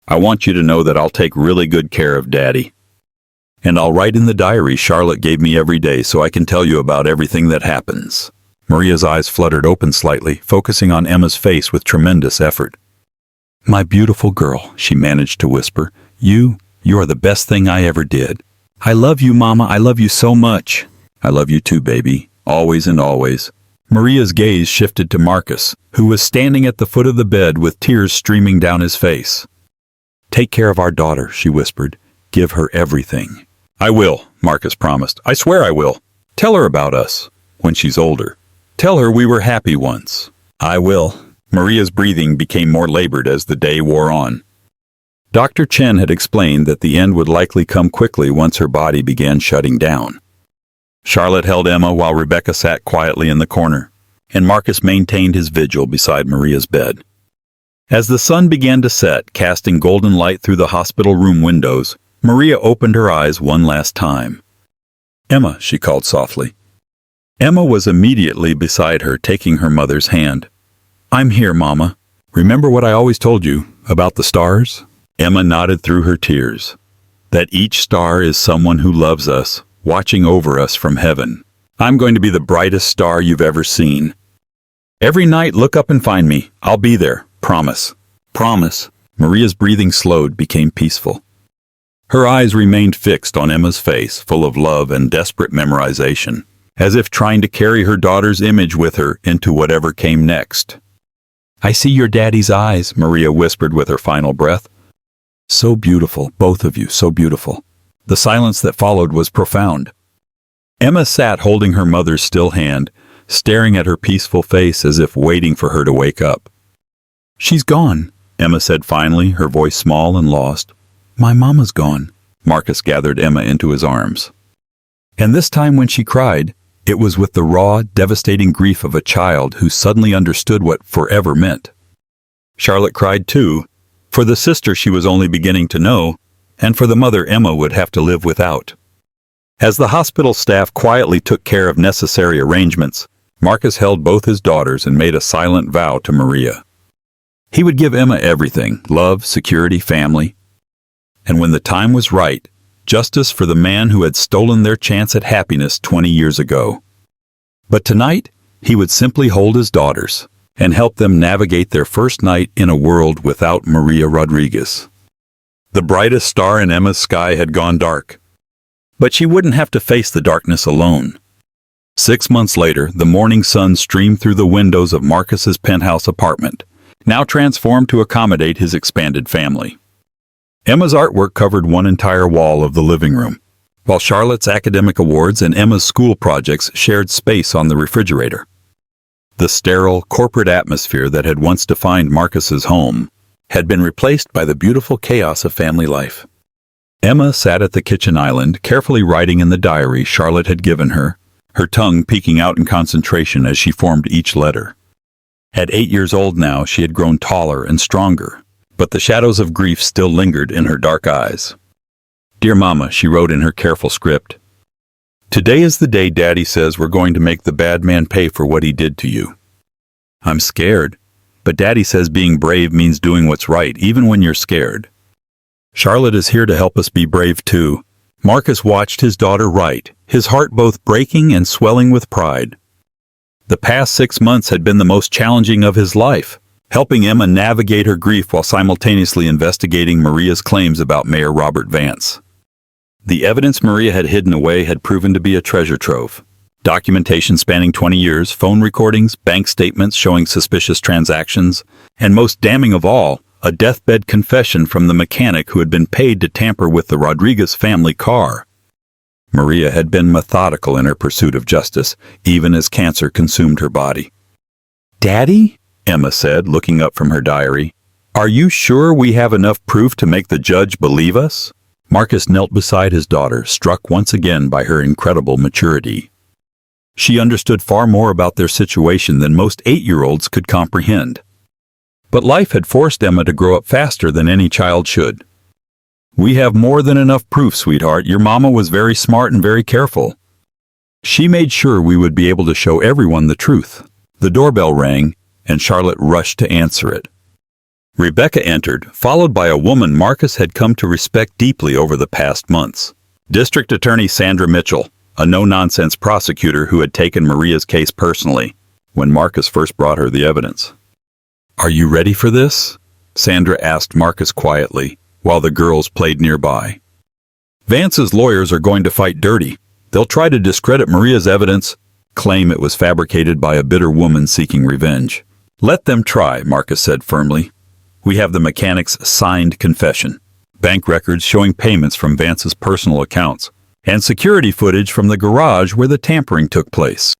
"I want you to know that I'll take really good care of Daddy. And I'll write in the diary Charlotte gave me every day so I can tell you about everything that happens." Maria's eyes fluttered open slightly, focusing on Emma's face with tremendous effort. "My beautiful girl," she managed to whisper, You are the best thing I ever did. I love you, Mama. I love you so much." "I love you too, baby. Always and always." Maria's gaze shifted to Marcus, who was standing at the foot of the bed with tears streaming down his face. "Take care of our daughter," she whispered. "Give her everything." "I will," Marcus promised. "I swear I will. Tell her about us, when she's older. Tell her we were happy once." "I will." Maria's breathing became more labored as the day wore on. Dr. Chen had explained that the end would likely come quickly once her body began shutting down. Charlotte held Emma while Rebecca sat quietly in the corner, and Marcus maintained his vigil beside Maria's bed. As the sun began to set, casting golden light through the hospital room windows, Maria opened her eyes one last time. "Emma," she called softly. Emma was immediately beside her, taking her mother's hand. "I'm here, Mama. Remember what I always told you about the stars?" Emma nodded through her tears. "That each star is someone who loves us, watching over us from heaven. I'm going to be the brightest star you've ever seen. Every night, look up and find me. I'll be there. Promise." "Promise." Maria's breathing slowed, became peaceful. Her eyes remained fixed on Emma's face, full of love and desperate memorization, as if trying to carry her daughter's image with her into whatever came next. "I see your daddy's eyes," Maria whispered with her final breath. "So beautiful, both of you, so beautiful." The silence that followed was profound. Emma sat holding her mother's still hand, staring at her peaceful face as if waiting for her to wake up. "She's gone," Emma said finally, her voice small and lost. "My mama's gone." Marcus gathered Emma into his arms. And this time when she cried, it was with the raw, devastating grief of a child who suddenly understood what forever meant. Charlotte cried too, for the sister she was only beginning to know, and for the mother Emma would have to live without. As the hospital staff quietly took care of necessary arrangements, Marcus held both his daughters and made a silent vow to Maria. He would give Emma everything: love, security, family. And when the time was right, justice for the man who had stolen their chance at happiness 20 years ago. But tonight, he would simply hold his daughters and help them navigate their first night in a world without Maria Rodriguez. The brightest star in Emma's sky had gone dark. But she wouldn't have to face the darkness alone. 6 months later, the morning sun streamed through the windows of Marcus's penthouse apartment, now transformed to accommodate his expanded family. Emma's artwork covered one entire wall of the living room, while Charlotte's academic awards and Emma's school projects shared space on the refrigerator. The sterile, corporate atmosphere that had once defined Marcus's home had been replaced by the beautiful chaos of family life. Emma sat at the kitchen island, carefully writing in the diary Charlotte had given her, her tongue peeking out in concentration as she formed each letter. At 8 years old now, she had grown taller and stronger, but the shadows of grief still lingered in her dark eyes. "Dear Mama," she wrote in her careful script, "today is the day Daddy says we're going to make the bad man pay for what he did to you. I'm scared, but Daddy says being brave means doing what's right even when you're scared. Charlotte is here to help us be brave too." Marcus watched his daughter write, his heart both breaking and swelling with pride. The past 6 months had been the most challenging of his life, helping Emma navigate her grief while simultaneously investigating Maria's claims about Mayor Robert Vance. The evidence Maria had hidden away had proven to be a treasure trove. Documentation spanning 20 years, phone recordings, bank statements showing suspicious transactions, and most damning of all, a deathbed confession from the mechanic who had been paid to tamper with the Rodriguez family car. Maria had been methodical in her pursuit of justice, even as cancer consumed her body. "Daddy?" Emma said, looking up from her diary. "Are you sure we have enough proof to make the judge believe us?" Marcus knelt beside his daughter, struck once again by her incredible maturity. She understood far more about their situation than most 8-year-olds could comprehend. But life had forced Emma to grow up faster than any child should. "We have more than enough proof, sweetheart. Your mama was very smart and very careful. She made sure we would be able to show everyone the truth." The doorbell rang, and Charlotte rushed to answer it. Rebecca entered, followed by a woman Marcus had come to respect deeply over the past months. District Attorney Sandra Mitchell, a no-nonsense prosecutor who had taken Maria's case personally when Marcus first brought her the evidence. "Are you ready for this?" Sandra asked Marcus quietly, while the girls played nearby. "Vance's lawyers are going to fight dirty. They'll try to discredit Maria's evidence, claim it was fabricated by a bitter woman seeking revenge." "Let them try," Marcus said firmly. "We have the mechanic's signed confession, bank records showing payments from Vance's personal accounts, and security footage from the garage where the tampering took place.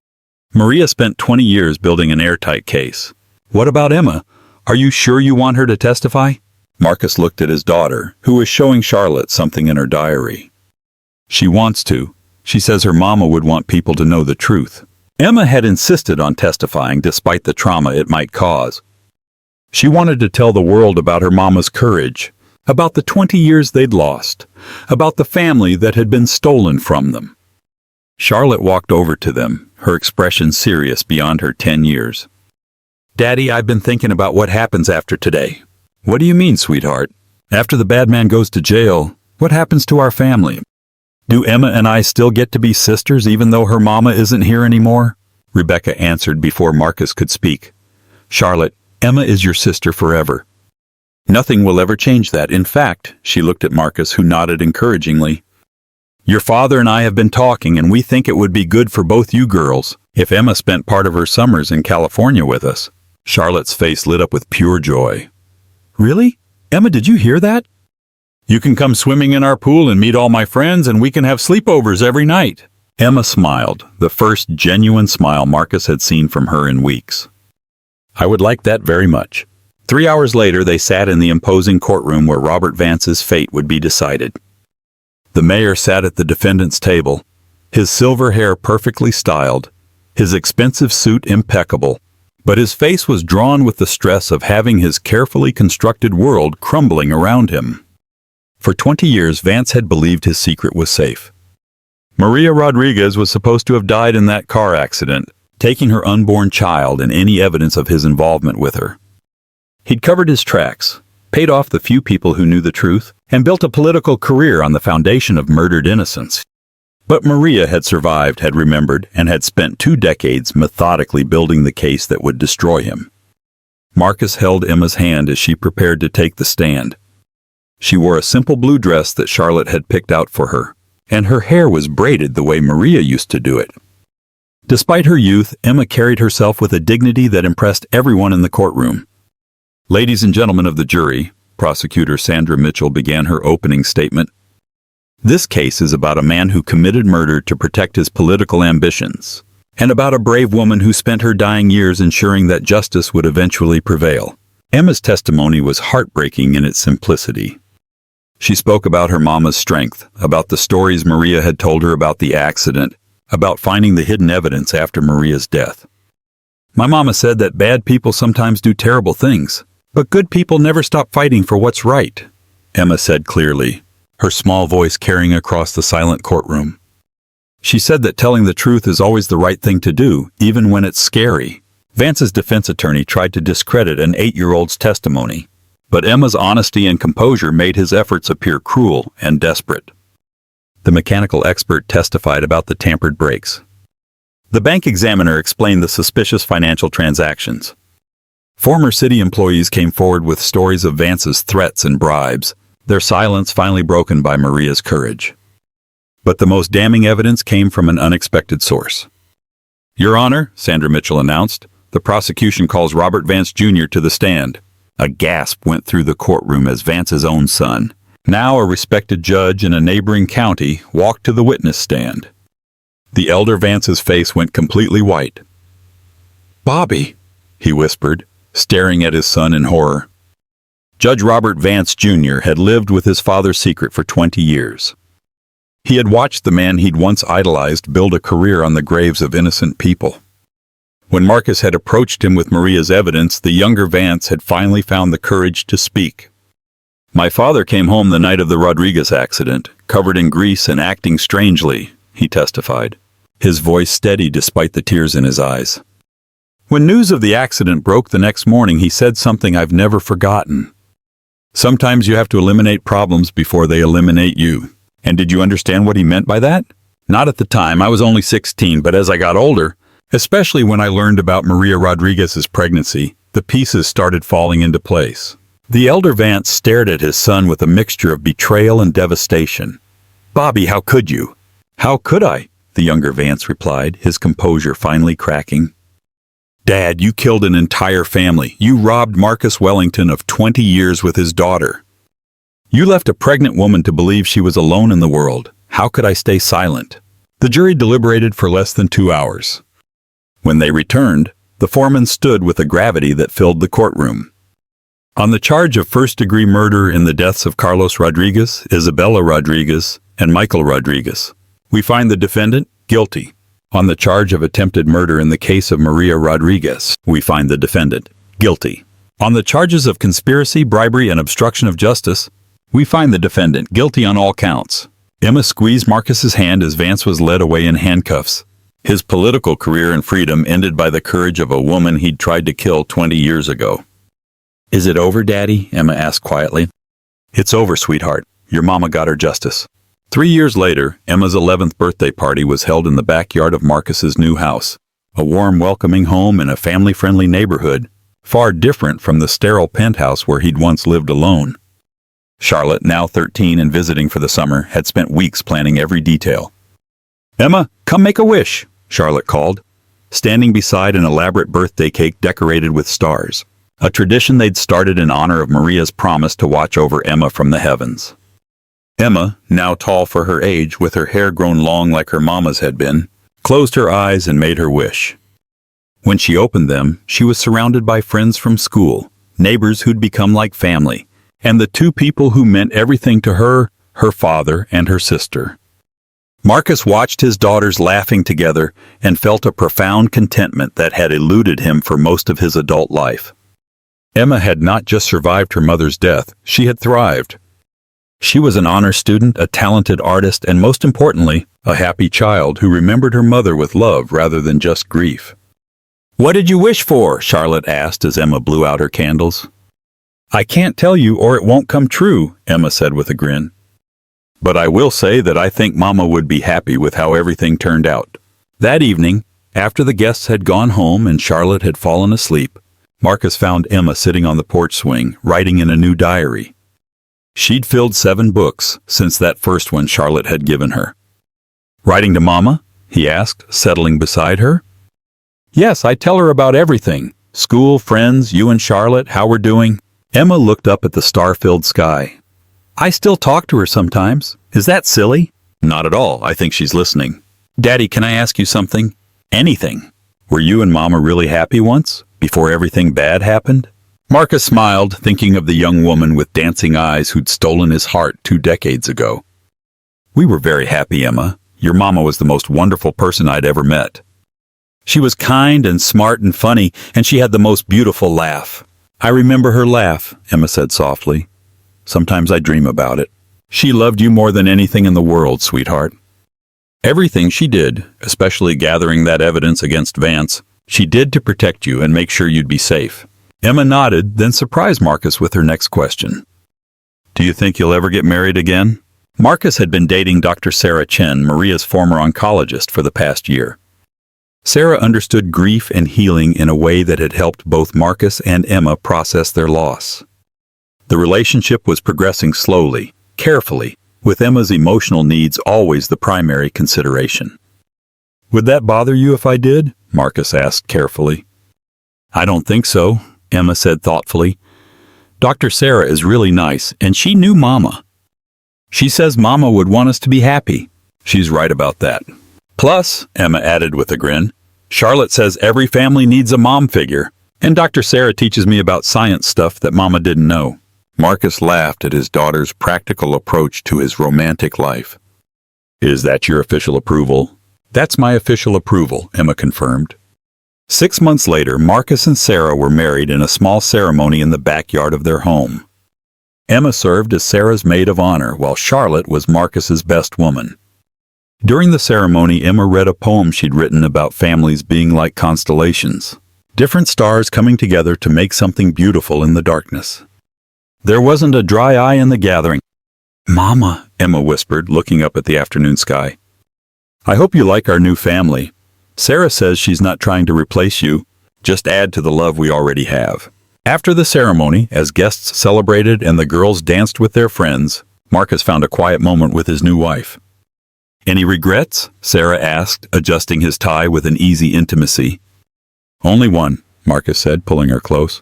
Maria spent 20 years building an airtight case. What about Emma? Are you sure you want her to testify?" Marcus looked at his daughter, who was showing Charlotte something in her diary. "She wants to. She says her mama would want people to know the truth." Emma had insisted on testifying despite the trauma it might cause. She wanted to tell the world about her mama's courage, about the 20 years they'd lost, about the family that had been stolen from them. Charlotte walked over to them, her expression serious beyond her 10 years. "Daddy, I've been thinking about what happens after today." "What do you mean, sweetheart? After the bad man goes to jail, what happens to our family? Do Emma and I still get to be sisters even though her mama isn't here anymore?" Rebecca answered before Marcus could speak. "Charlotte, Emma is your sister forever. Nothing will ever change that. In fact," she looked at Marcus, who nodded encouragingly, "your father and I have been talking, and we think it would be good for both you girls if Emma spent part of her summers in California with us." Charlotte's face lit up with pure joy. "Really? Emma, did you hear that? You can come swimming in our pool and meet all my friends, and we can have sleepovers every night." Emma smiled, the first genuine smile Marcus had seen from her in weeks. "I would like that very much." 3 hours later, they sat in the imposing courtroom where Robert Vance's fate would be decided. The mayor sat at the defendant's table, his silver hair perfectly styled, his expensive suit impeccable, but his face was drawn with the stress of having his carefully constructed world crumbling around him. For 20 years, Vance had believed his secret was safe. Maria Rodriguez was supposed to have died in that car accident, taking her unborn child and any evidence of his involvement with her. He'd covered his tracks, paid off the few people who knew the truth, and built a political career on the foundation of murdered innocence. But Maria had survived, had remembered, and had spent 2 decades methodically building the case that would destroy him. Marcus held Emma's hand as she prepared to take the stand. She wore a simple blue dress that Charlotte had picked out for her, and her hair was braided the way Maria used to do it. Despite her youth, Emma carried herself with a dignity that impressed everyone in the courtroom. "Ladies and gentlemen of the jury," Prosecutor Sandra Mitchell began her opening statement, "this case is about a man who committed murder to protect his political ambitions, and about a brave woman who spent her dying years ensuring that justice would eventually prevail." Emma's testimony was heartbreaking in its simplicity. She spoke about her mama's strength, about the stories Maria had told her about the accident, about finding the hidden evidence after Maria's death. "My mama said that bad people sometimes do terrible things, But good people never stop fighting for what's right, Emma said clearly, her small voice carrying across the silent courtroom. She said that telling the truth is always the right thing to do, even when it's scary. Vance's defense attorney tried to discredit an 8-year-old's testimony, but Emma's honesty and composure made his efforts appear cruel and desperate. The mechanical expert testified about the tampered brakes. The bank examiner explained the suspicious financial transactions. Former city employees came forward with stories of Vance's threats and bribes, their silence finally broken by Maria's courage. But the most damning evidence came from an unexpected source. "Your Honor," Sandra Mitchell announced, "the prosecution calls Robert Vance Jr. to the stand." A gasp went through the courtroom as Vance's own son, now a respected judge in a neighboring county, walked to the witness stand. The elder Vance's face went completely white. "Bobby," he whispered, staring at his son in horror. Judge Robert Vance Jr. had lived with his father's secret for 20 years. He had watched the man he'd once idolized build a career on the graves of innocent people. When Marcus had approached him with Maria's evidence, the younger Vance had finally found the courage to speak. "My father came home the night of the Rodriguez accident, covered in grease and acting strangely," he testified, his voice steady despite the tears in his eyes. "When news of the accident broke the next morning, he said something I've never forgotten. Sometimes you have to eliminate problems before they eliminate you." And did you understand what he meant by that? Not at the time, I was only 16, but as I got older, especially when I learned about Maria Rodriguez's pregnancy, the pieces started falling into place. The elder Vance stared at his son with a mixture of betrayal and devastation. "Bobby, how could you?" "How could I?" the younger Vance replied, his composure finally cracking. "Dad, you killed an entire family. You robbed Marcus Wellington of 20 years with his daughter. You left a pregnant woman to believe she was alone in the world. How could I stay silent?" The jury deliberated for less than 2 hours. When they returned, the foreman stood with a gravity that filled the courtroom. "On the charge of first-degree murder in the deaths of Carlos Rodriguez, Isabella Rodriguez, and Michael Rodriguez, we find the defendant guilty. On the charge of attempted murder in the case of Maria Rodriguez, we find the defendant guilty. On the charges of conspiracy, bribery, and obstruction of justice, we find the defendant guilty on all counts." Emma squeezed Marcus's hand as Vance was led away in handcuffs. His political career and freedom ended by the courage of a woman he'd tried to kill 20 years ago. "Is it over, Daddy?" Emma asked quietly. "It's over, sweetheart. Your mama got her justice." 3 years later, Emma's 11th birthday party was held in the backyard of Marcus's new house, a warm, welcoming home in a family-friendly neighborhood, far different from the sterile penthouse where he'd once lived alone. Charlotte, now 13 and visiting for the summer, had spent weeks planning every detail. "Emma, come make a wish," Charlotte called, standing beside an elaborate birthday cake decorated with stars, a tradition they'd started in honor of Maria's promise to watch over Emma from the heavens. Emma, now tall for her age, with her hair grown long like her mama's had been, closed her eyes and made her wish. When she opened them, she was surrounded by friends from school, neighbors who'd become like family, and the two people who meant everything to her, her father and her sister. Marcus watched his daughters laughing together and felt a profound contentment that had eluded him for most of his adult life. Emma had not just survived her mother's death, she had thrived. She was an honor student, a talented artist, and most importantly, a happy child who remembered her mother with love rather than just grief. "What did you wish for?" Charlotte asked as Emma blew out her candles. "I can't tell you or it won't come true," Emma said with a grin. "But I will say that I think Mama would be happy with how everything turned out." That evening, after the guests had gone home and Charlotte had fallen asleep, Marcus found Emma sitting on the porch swing, writing in a new diary. She'd filled 7 books since that first one Charlotte had given her. "Writing to Mama?" he asked, settling beside her. "Yes, I tell her about everything. School, friends, you and Charlotte, how we're doing." Emma looked up at the star-filled sky. "I still talk to her sometimes. Is that silly?" "Not at all. I think she's listening." "Daddy, can I ask you something?" "Anything. Were you and Mama really happy once, before everything bad happened?" Marcus smiled, thinking of the young woman with dancing eyes who'd stolen his heart 2 decades ago. "We were very happy, Emma. Your Mama was the most wonderful person I'd ever met. She was kind and smart and funny, and she had the most beautiful laugh. I remember her laugh, Emma said softly. Sometimes I dream about it. She loved you more than anything in the world, sweetheart. Everything she did, especially gathering that evidence against Vance, she did to protect you and make sure you'd be safe. Emma nodded, then surprised Marcus with her next question. Do you think you'll ever get married again? Marcus had been dating Dr. Sarah Chen, Maria's former oncologist, for the past year. Sarah understood grief and healing in a way that had helped both Marcus and Emma process their loss. The relationship was progressing slowly, carefully, with Emma's emotional needs always the primary consideration. Would that bother you if I did? Marcus asked carefully. I don't think so, Emma said thoughtfully. Dr. Sarah is really nice, and she knew Mama. She says Mama would want us to be happy. She's right about that. Plus, Emma added with a grin, Charlotte says every family needs a mom figure, and Dr. Sarah teaches me about science stuff that Mama didn't know. Marcus laughed at his daughter's practical approach to his romantic life. Is that your official approval? That's my official approval, Emma confirmed. 6 months later, Marcus and Sarah were married in a small ceremony in the backyard of their home. Emma served as Sarah's maid of honor, while Charlotte was Marcus's best woman. During the ceremony, Emma read a poem she'd written about families being like constellations, different stars coming together to make something beautiful in the darkness. There wasn't a dry eye in the gathering. Mama, Emma whispered, looking up at the afternoon sky. I hope you like our new family. Sarah says she's not trying to replace you, just add to the love we already have. After the ceremony, as guests celebrated and the girls danced with their friends, Marcus found a quiet moment with his new wife. Any regrets? Sarah asked, adjusting his tie with an easy intimacy. Only one, Marcus said, pulling her close.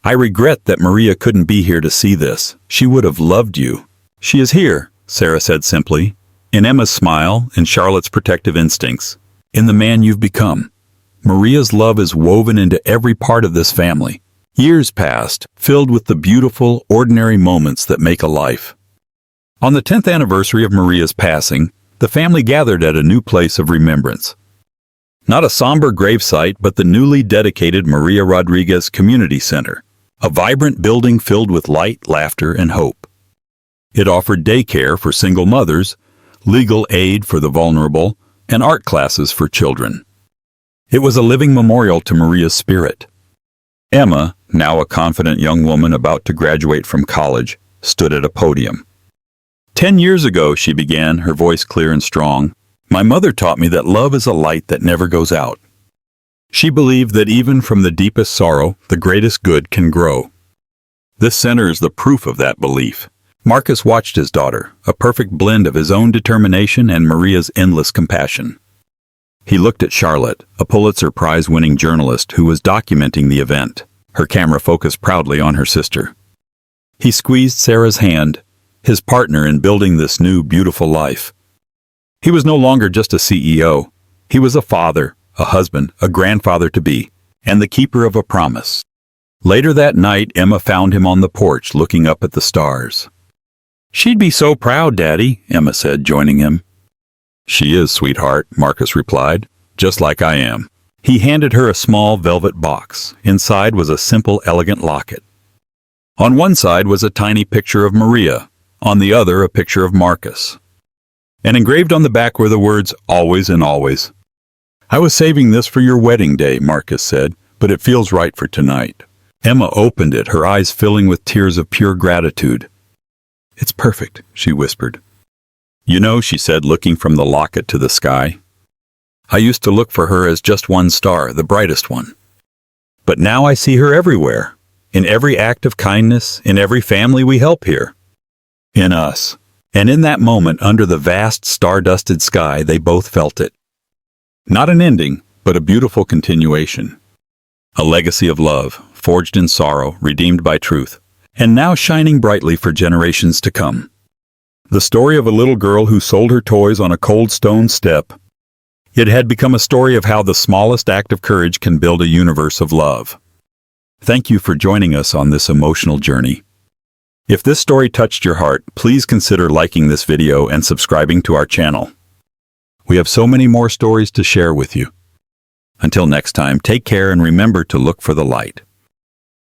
I regret that Maria couldn't be here to see this. She would have loved you. She is here, Sarah said simply, in Emma's smile and Charlotte's protective instincts, in the man you've become. Maria's love is woven into every part of this family. Years passed, filled with the beautiful, ordinary moments that make a life. On the 10th anniversary of Maria's passing, the family gathered at a new place of remembrance. Not a somber gravesite, but the newly dedicated Maria Rodriguez Community Center, a vibrant building filled with light, laughter, and hope. It offered daycare for single mothers, legal aid for the vulnerable, and art classes for children. It was a living memorial to Maria's spirit. Emma, now a confident young woman about to graduate from college, stood at a podium. 10 years ago, she began, her voice clear and strong, my mother taught me that love is a light that never goes out. She believed that even from the deepest sorrow, the greatest good can grow. This center is the proof of that belief. Marcus watched his daughter, a perfect blend of his own determination and Maria's endless compassion. He looked at Charlotte, a Pulitzer Prize-winning journalist who was documenting the event, her camera focused proudly on her sister. He squeezed Sarah's hand, his partner in building this new, beautiful life. He was no longer just a CEO. He was a father, a husband, a grandfather-to-be, and the keeper of a promise. Later that night, Emma found him on the porch looking up at the stars. She'd be so proud, Daddy, Emma said, joining him. She is, sweetheart, Marcus replied, just like I am. He handed her a small velvet box. Inside was a simple, elegant locket. On one side was a tiny picture of Maria, on the other a picture of Marcus. And engraved on the back were the words, always and always. I was saving this for your wedding day, Marcus said, but it feels right for tonight. Emma opened it, her eyes filling with tears of pure gratitude. It's perfect, she whispered. You know, she said, looking from the locket to the sky, I used to look for her as just one star, the brightest one. But now I see her everywhere, in every act of kindness, in every family we help here. In us. And in that moment, under the vast star-dusted sky, they both felt it. Not an ending, but a beautiful continuation. A legacy of love, forged in sorrow, redeemed by truth, and now shining brightly for generations to come. The story of a little girl who sold her toys on a cold stone step. It had become a story of how the smallest act of courage can build a universe of love. Thank you for joining us on this emotional journey. If this story touched your heart, please consider liking this video and subscribing to our channel. We have so many more stories to share with you. Until next time, take care and remember to look for the light.